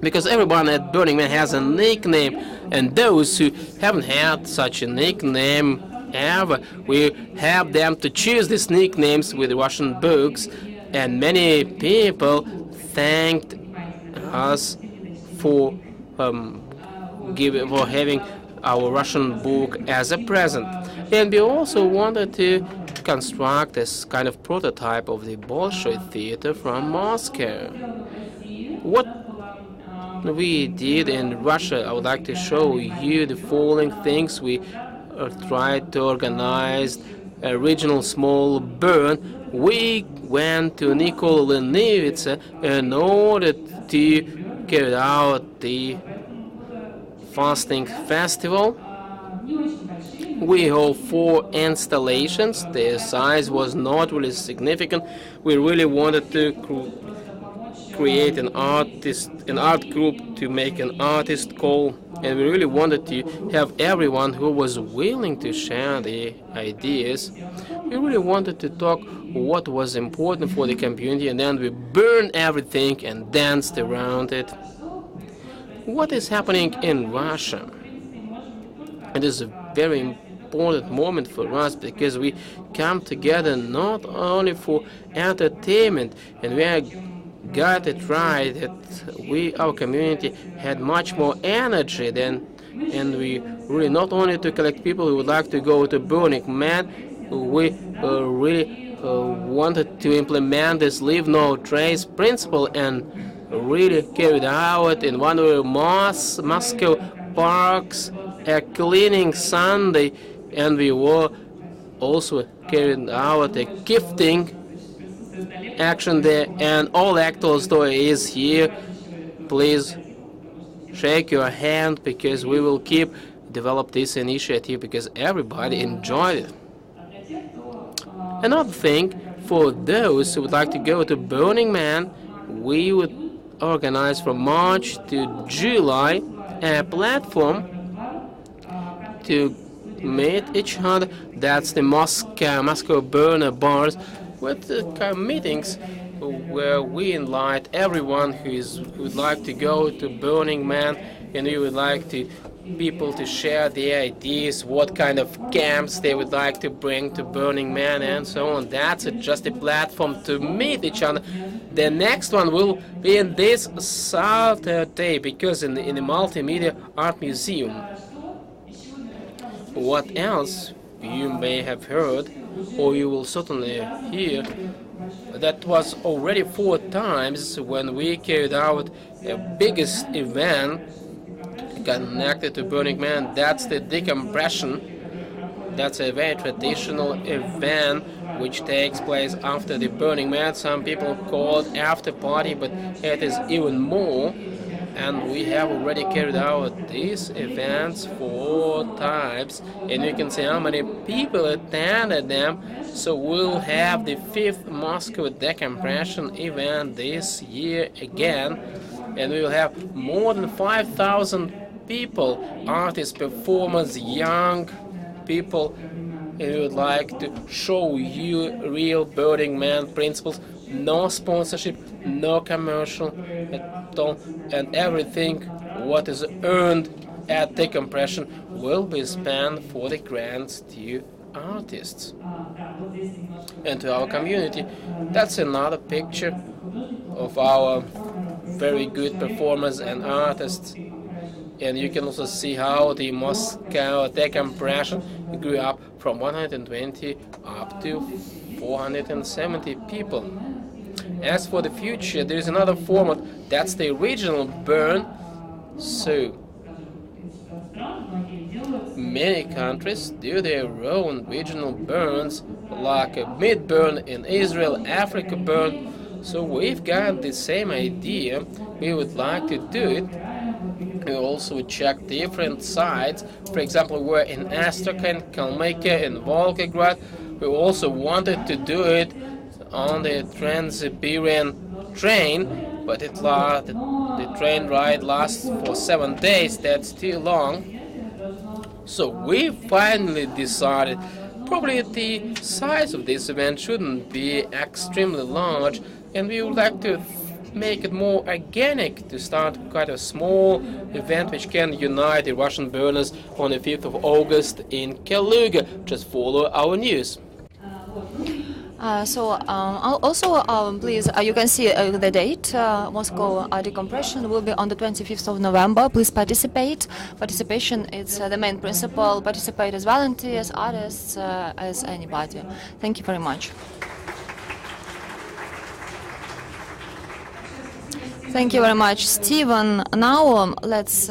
because everyone at Burning Man has a nickname, and those who haven't had such a nickname ever. We have them to choose these nicknames with Russian books, and many people thanked us for for having our Russian book as a present. And we also wanted to construct this kind of prototype of the Bolshoi theater from Moscow. What we did in Russia, I would like to show you the following things. We tried to organize a regional small burn. We went to Nikola Lenivitsa in order to carry out the fasting festival. We have 4 installations. Their size was not really significant. We really wanted to create an art group to make an artist call, and we really wanted to have everyone who was willing to share the ideas. We really wanted to talk what was important for the community, and then we burned everything and danced around it. What is happening in Russia? It is a very important moment for us because we come together not only for entertainment, and we got it right that our community had much more energy than, and we really not only to collect people who would like to go to Burning Man, we really wanted to implement this leave no trace principle and really carried out in one of the Moscow parks a cleaning Sunday, and we were also carrying out a gifting action there, and all actors story is here. Please shake your hand because we will keep develop this initiative because everybody enjoyed it. Another thing, for those who would like to go to Burning Man, we would organize from March to July a platform to meet each other. That's the Moscow burner bars with meetings where we invite everyone who would like to go to Burning Man, and we would like people to share their ideas, what kind of camps they would like to bring to Burning Man and so on. That's just a platform to meet each other. The next one will be in this Saturday, because in the Multimedia Art Museum. What else you may have heard, or you will certainly hear, that was already 4 times when we carried out the biggest event connected to Burning Man. That's the decompression. That's a very traditional event which takes place after the Burning Man. Some people call it after party, but it is even more. And we have already carried out these events 4 times, and you can see how many people attended them. So we'll have the 5th Moscow decompression event this year again, and we will have more than 5,000 people, artists, performers, young people, and we would like to show you real Burning Man principles. No sponsorship, no commercial at all, and everything what is earned at decompression will be spent for the grants to artists and to our community. That's another picture of our very good performers and artists, and you can also see how the Moscow decompression grew up from 120 up to 470 people. As for the future, there is another format, that's the regional burn. So many countries do their own regional burns, like a MIDBURN in Israel, Africa burn. So we've got the same idea, we would like to do it. We also check different sites. For example, we're in Astrakhan, Kalmykia, in Volgograd. We also wanted to do it on the Trans-Siberian train, but the train ride lasts for 7 days. That's too long. So we finally decided probably the size of this event shouldn't be extremely large, and we would like to make it more organic to start quite a small event which can unite the Russian burners on the 5th of August in Kaluga. Just follow our news. Please, you can see the date. Moscow decompression will be on the 25th of November. Please participate. Participation is the main principle. Participate as volunteers, artists, as anybody. Thank you very much. Thank you very much, Stephen. Now let's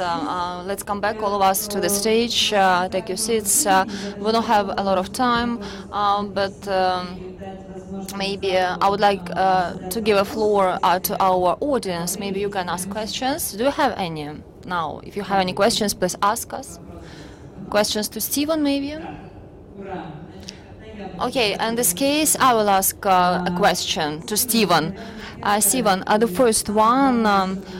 come back, all of us, to the stage. Take your seats. We don't have a lot of time, but maybe I would like to give a floor to our audience. Maybe you can ask questions. Do you have any? Now, if you have any questions, please ask us. Questions to Stephen, maybe? Okay, in this case, I will ask a question to Stephen. Stephen, the first one,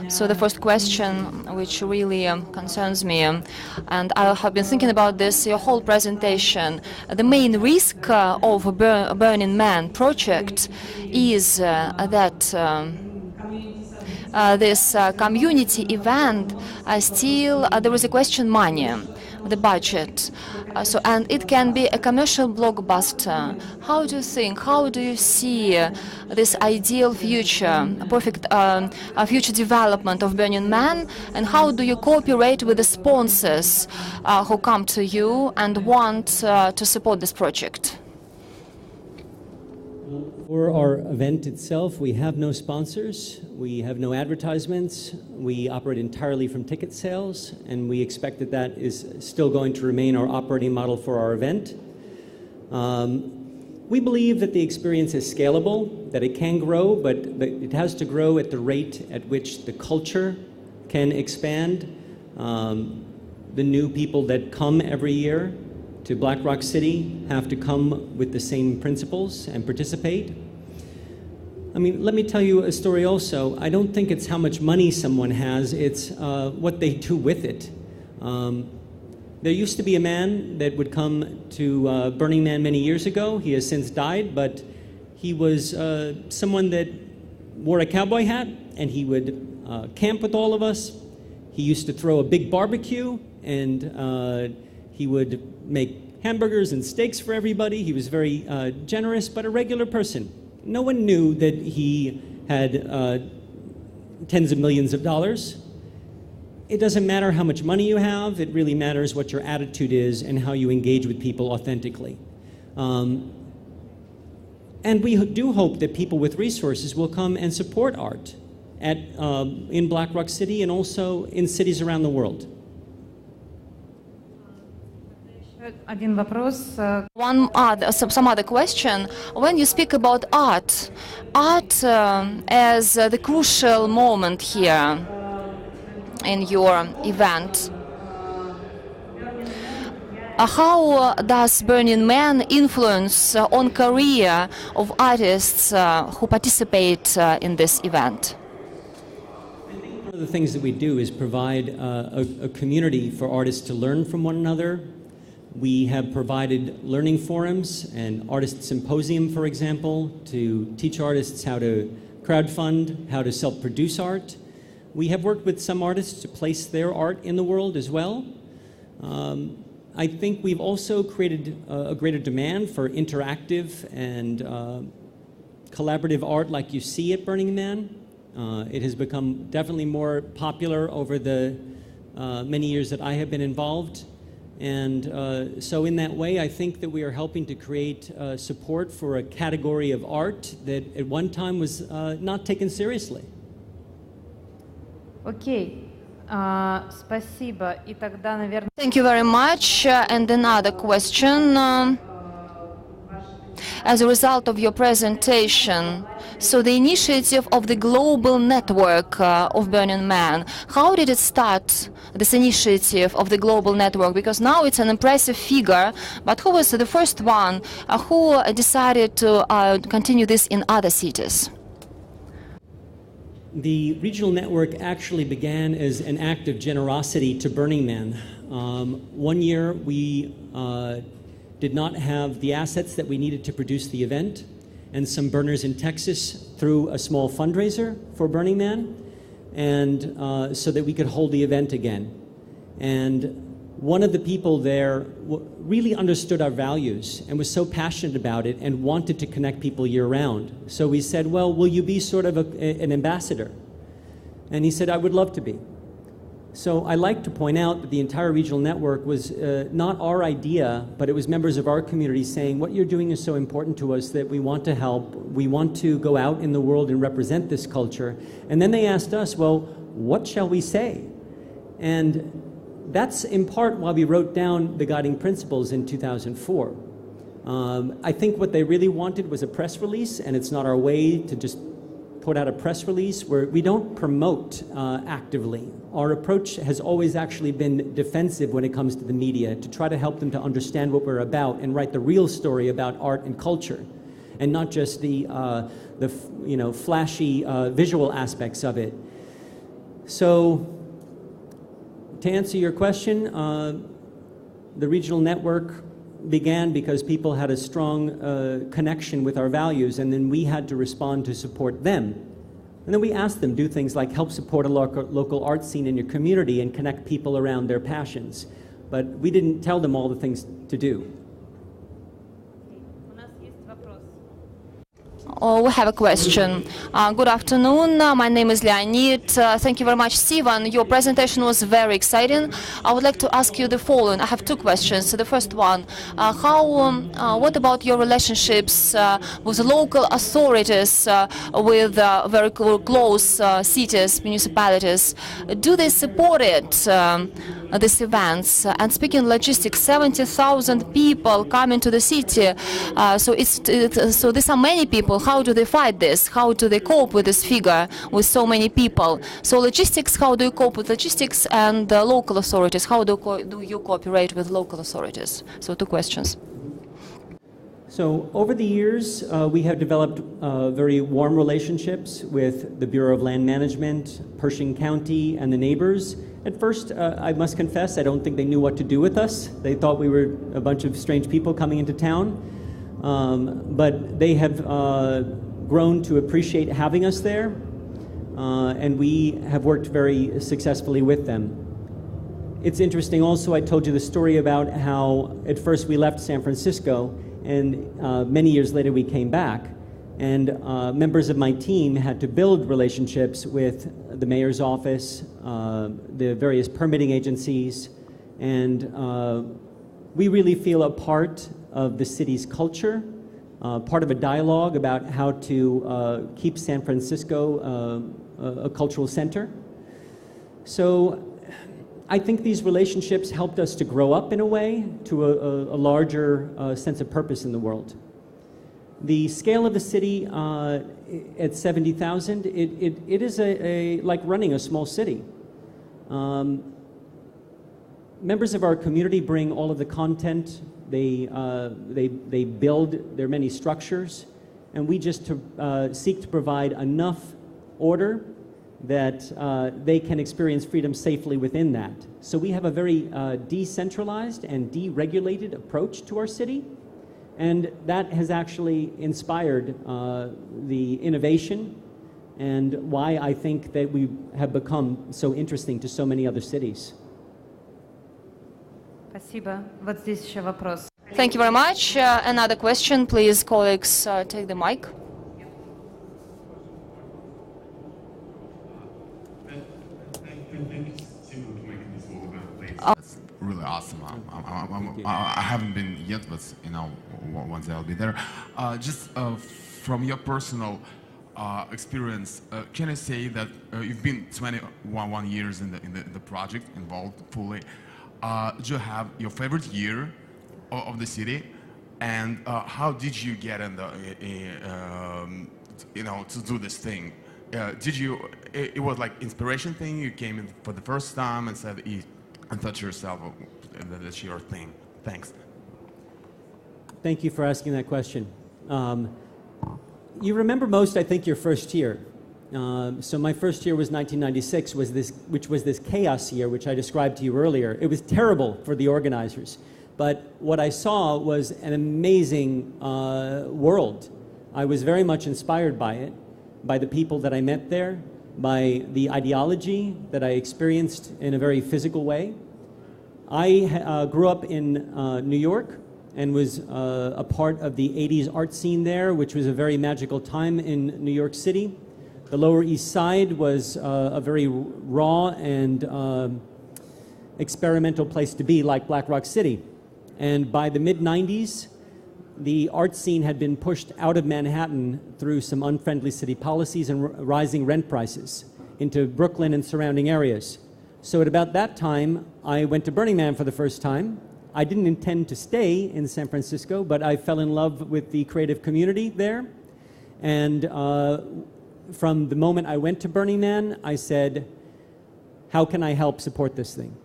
so the first question, which really concerns me, and I have been thinking about this your whole presentation. The main risk of a Burning Man project is that this community event, still there is a question money, the budget. And it can be a commercial blockbuster. How do you think, how do you see this ideal future, a perfect future development of Burning Man, and how do you cooperate with the sponsors who come to you and want to support this project? For our event itself, we have no sponsors, we have no advertisements, we operate entirely from ticket sales, and we expect that that is still going to remain our operating model for our event. We believe that the experience is scalable, that it can grow, but it has to grow at the rate at which the culture can expand. The new people that come every year to Black Rock City have to come with the same principles and participate. I mean, let me tell you a story also. I don't think it's how much money someone has, it's what they do with it. There used to be a man that would come to Burning Man many years ago. He has since died, but he was someone that wore a cowboy hat, and he would camp with all of us. He used to throw a big barbecue, and he would make hamburgers and steaks for everybody. He was very generous, but a regular person. No one knew that he had tens of millions of dollars. It doesn't matter how much money you have. It really matters what your attitude is and how you engage with people authentically. And we do hope that people with resources will come and support art in Black Rock City and also in cities around the world. Some other question. When you speak about art as the crucial moment here in your event, how does Burning Man influence on career of artists who participate in this event? One of the things that we do is provide a community for artists to learn from one another. We have provided learning forums and artist symposium, for example, to teach artists how to crowdfund, how to self-produce art. We have worked with some artists to place their art in the world as well. I think we've also created a greater demand for interactive and collaborative art like you see at Burning Man. It has become definitely more popular over the many years that I have been involved. And so in that way, I think that we are helping to create support for a category of art that at one time was not taken seriously. Окей. Спасибо. И тогда, наверное... Thank you very much. And another question. As a result of your presentation, so the initiative of the global network of Burning Man, how did it start, this initiative of the global network? Because now it's an impressive figure, but who was the first one who decided to continue this in other cities? The regional network actually began as an act of generosity to Burning Man. One year we did not have the assets that we needed to produce the event, and some burners in Texas through a small fundraiser for Burning Man, and so that we could hold the event again. And one of the people there really understood our values and was so passionate about it and wanted to connect people year-round. So we said, well, will you be sort of an ambassador? And he said, I would love to be. So I like to point out that the entire regional network was not our idea, but it was members of our community saying, what you're doing is so important to us that we want to help, we want to go out in the world and represent this culture. And then they asked us, well, what shall we say? And that's in part why we wrote down the guiding principles in 2004. I think what they really wanted was a press release, and it's not our way to just put out a press release where we don't promote actively. Our approach has always actually been defensive when it comes to the media, to try to help them to understand what we're about and write the real story about art and culture, and not just the flashy visual aspects of it. So, to answer your question, the regional network began because people had a strong connection with our values, and then we had to respond to support them. And then we asked them, do things like help support a local art scene in your community and connect people around their passions. But we didn't tell them all the things to do. We have a question. Good afternoon. My name is Leonid. Thank you very much, Steven. Your presentation was very exciting. I would like to ask you the following. I have two questions. So the first one, what about your relationships with local authorities, with very close cities, municipalities? Do they support it, these events? And speaking logistics, 70,000 people coming to the city. So these are many people. How do they fight this? How do they cope with this figure with so many people? So logistics, how do you cope with logistics, and local authorities? How do you cooperate with local authorities? So two questions. So over the years, we have developed very warm relationships with the Bureau of Land Management, Pershing County, and the neighbors. At first, I must confess, I don't think they knew what to do with us. They thought we were a bunch of strange people coming into town. But they have grown to appreciate having us there, and we have worked very successfully with them. It's interesting also, I told you the story about how at first we left San Francisco, and many years later we came back, and members of my team had to build relationships with the mayor's office, the various permitting agencies, and we really feel a part of the city's culture, part of a dialogue about how to keep San Francisco a cultural center. So I think these relationships helped us to grow up in a way to a larger sense of purpose in the world. The scale of the city at 70,000, it is like running a small city. Members of our community bring all of the content. They build their many structures, and we just seek to provide enough order that they can experience freedom safely within that. So we have a very decentralized and deregulated approach to our city, and that has actually inspired the innovation and why I think that we have become so interesting to so many other cities. Спасибо. Вот здесь еще вопрос. Thank you very much. Another question, please, colleagues, take the mic. That's really awesome. I haven't been yet, but once I'll be there. Just from your personal experience, can I say that you've been 21 years in the project, involved fully? Do you have your favorite year of the city, and how did you get in to do this thing? Did you? It was like inspiration thing. You came in for the first time and said, and thought to yourself that that's your thing. Thanks. Thank you for asking that question. You remember most, I think, your first year. So my first year was 1996, which was this chaos year, which I described to you earlier. It was terrible for the organizers, but what I saw was an amazing world. I was very much inspired by it, by the people that I met there, by the ideology that I experienced in a very physical way. I grew up in New York and was a part of the 80s art scene there, which was a very magical time in New York City. The Lower East Side was a very raw and experimental place to be, like Black Rock City. And by the mid-90s, the art scene had been pushed out of Manhattan through some unfriendly city policies and rising rent prices into Brooklyn and surrounding areas. So at about that time, I went to Burning Man for the first time. I didn't intend to stay in San Francisco, but I fell in love with the creative community there. And from the moment I went to Burning Man, I said, how can I help support this thing?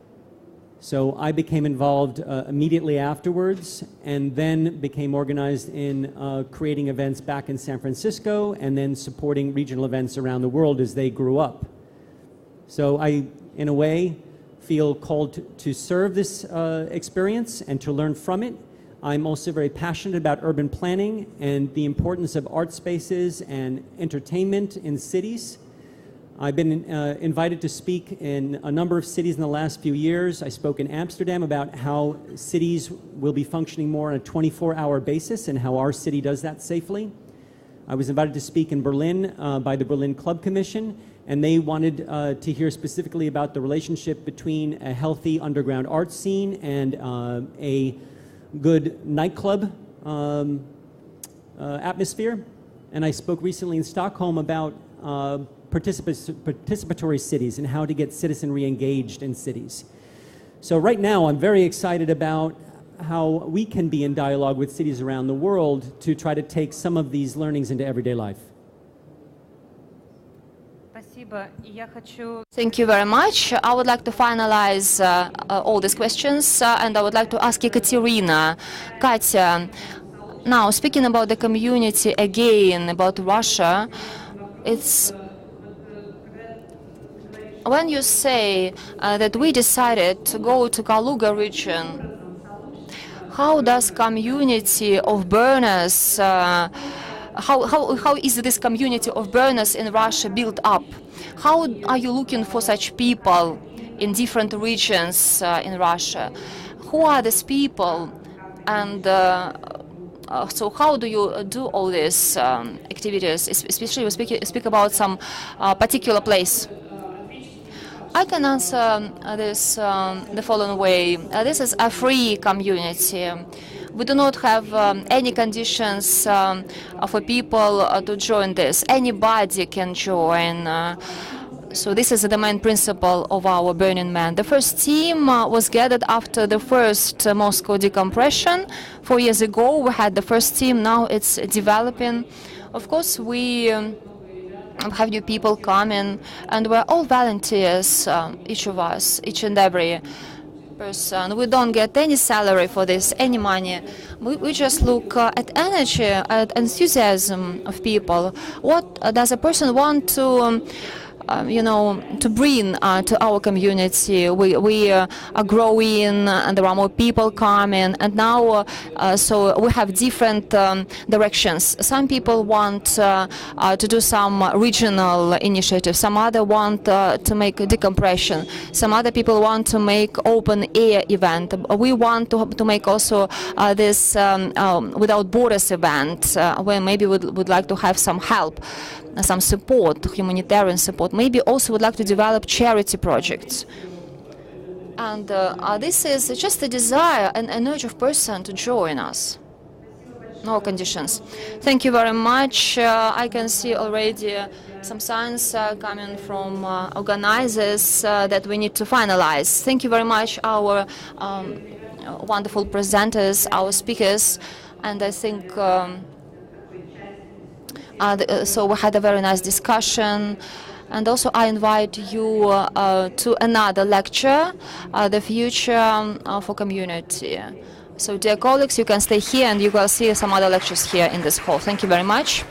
So I became involved immediately afterwards, and then became organized in creating events back in San Francisco, and then supporting regional events around the world as they grew up. So I, in a way, feel called to serve this experience and to learn from it. I'm also very passionate about urban planning and the importance of art spaces and entertainment in cities. I've been invited to speak in a number of cities in the last few years. I spoke in Amsterdam about how cities will be functioning more on a 24-hour basis and how our city does that safely. I was invited to speak in Berlin by the Berlin Club Commission, and they wanted to hear specifically about the relationship between a healthy underground art scene and a good nightclub atmosphere. And I spoke recently in Stockholm about participatory cities and how to get citizenry engaged in cities. So right now I'm very excited about how we can be in dialogue with cities around the world to try to take some of these learnings into everyday life. Thank you very much. I would like to finalize all these questions, and I would like to ask Ekaterina, Katya, now speaking about the community again, about Russia, it's when you say that we decided to go to Kaluga region, how does community of burners, how is this community of burners in Russia built up? How are you looking for such people in different regions in Russia? Who are these people, and so how do you do all these activities, especially we speak about some particular place? I can answer this the following way. This is a free community. We do not have any conditions for people to join this. Anybody can join. So this is the main principle of our Burning Man. The first team was gathered after the first Moscow decompression. 4 years ago we had the first team, now it's developing. Of course we have new people coming, and we're all volunteers, each of us, each and every person. We don't get any salary for this, any money. We just look at energy, at enthusiasm of people. What does a person want to to bring to our community? We are growing, and there are more people coming, and now so we have different directions. Some people want to do some regional initiatives, some other want to make a decompression, some other people want to make open air event. We want to make also this without borders event, where maybe would like to have some help, some support, humanitarian support. Maybe also would like to develop charity projects. And this is just a desire and an urge of person to join us. No conditions. Thank you very much. I can see already some signs coming from organizers that we need to finalize. Thank you very much, our wonderful presenters, our speakers, and I think so we had a very nice discussion, and also I invite you to another lecture, The Future for Community. So dear colleagues, you can stay here and you will see some other lectures here in this hall. Thank you very much.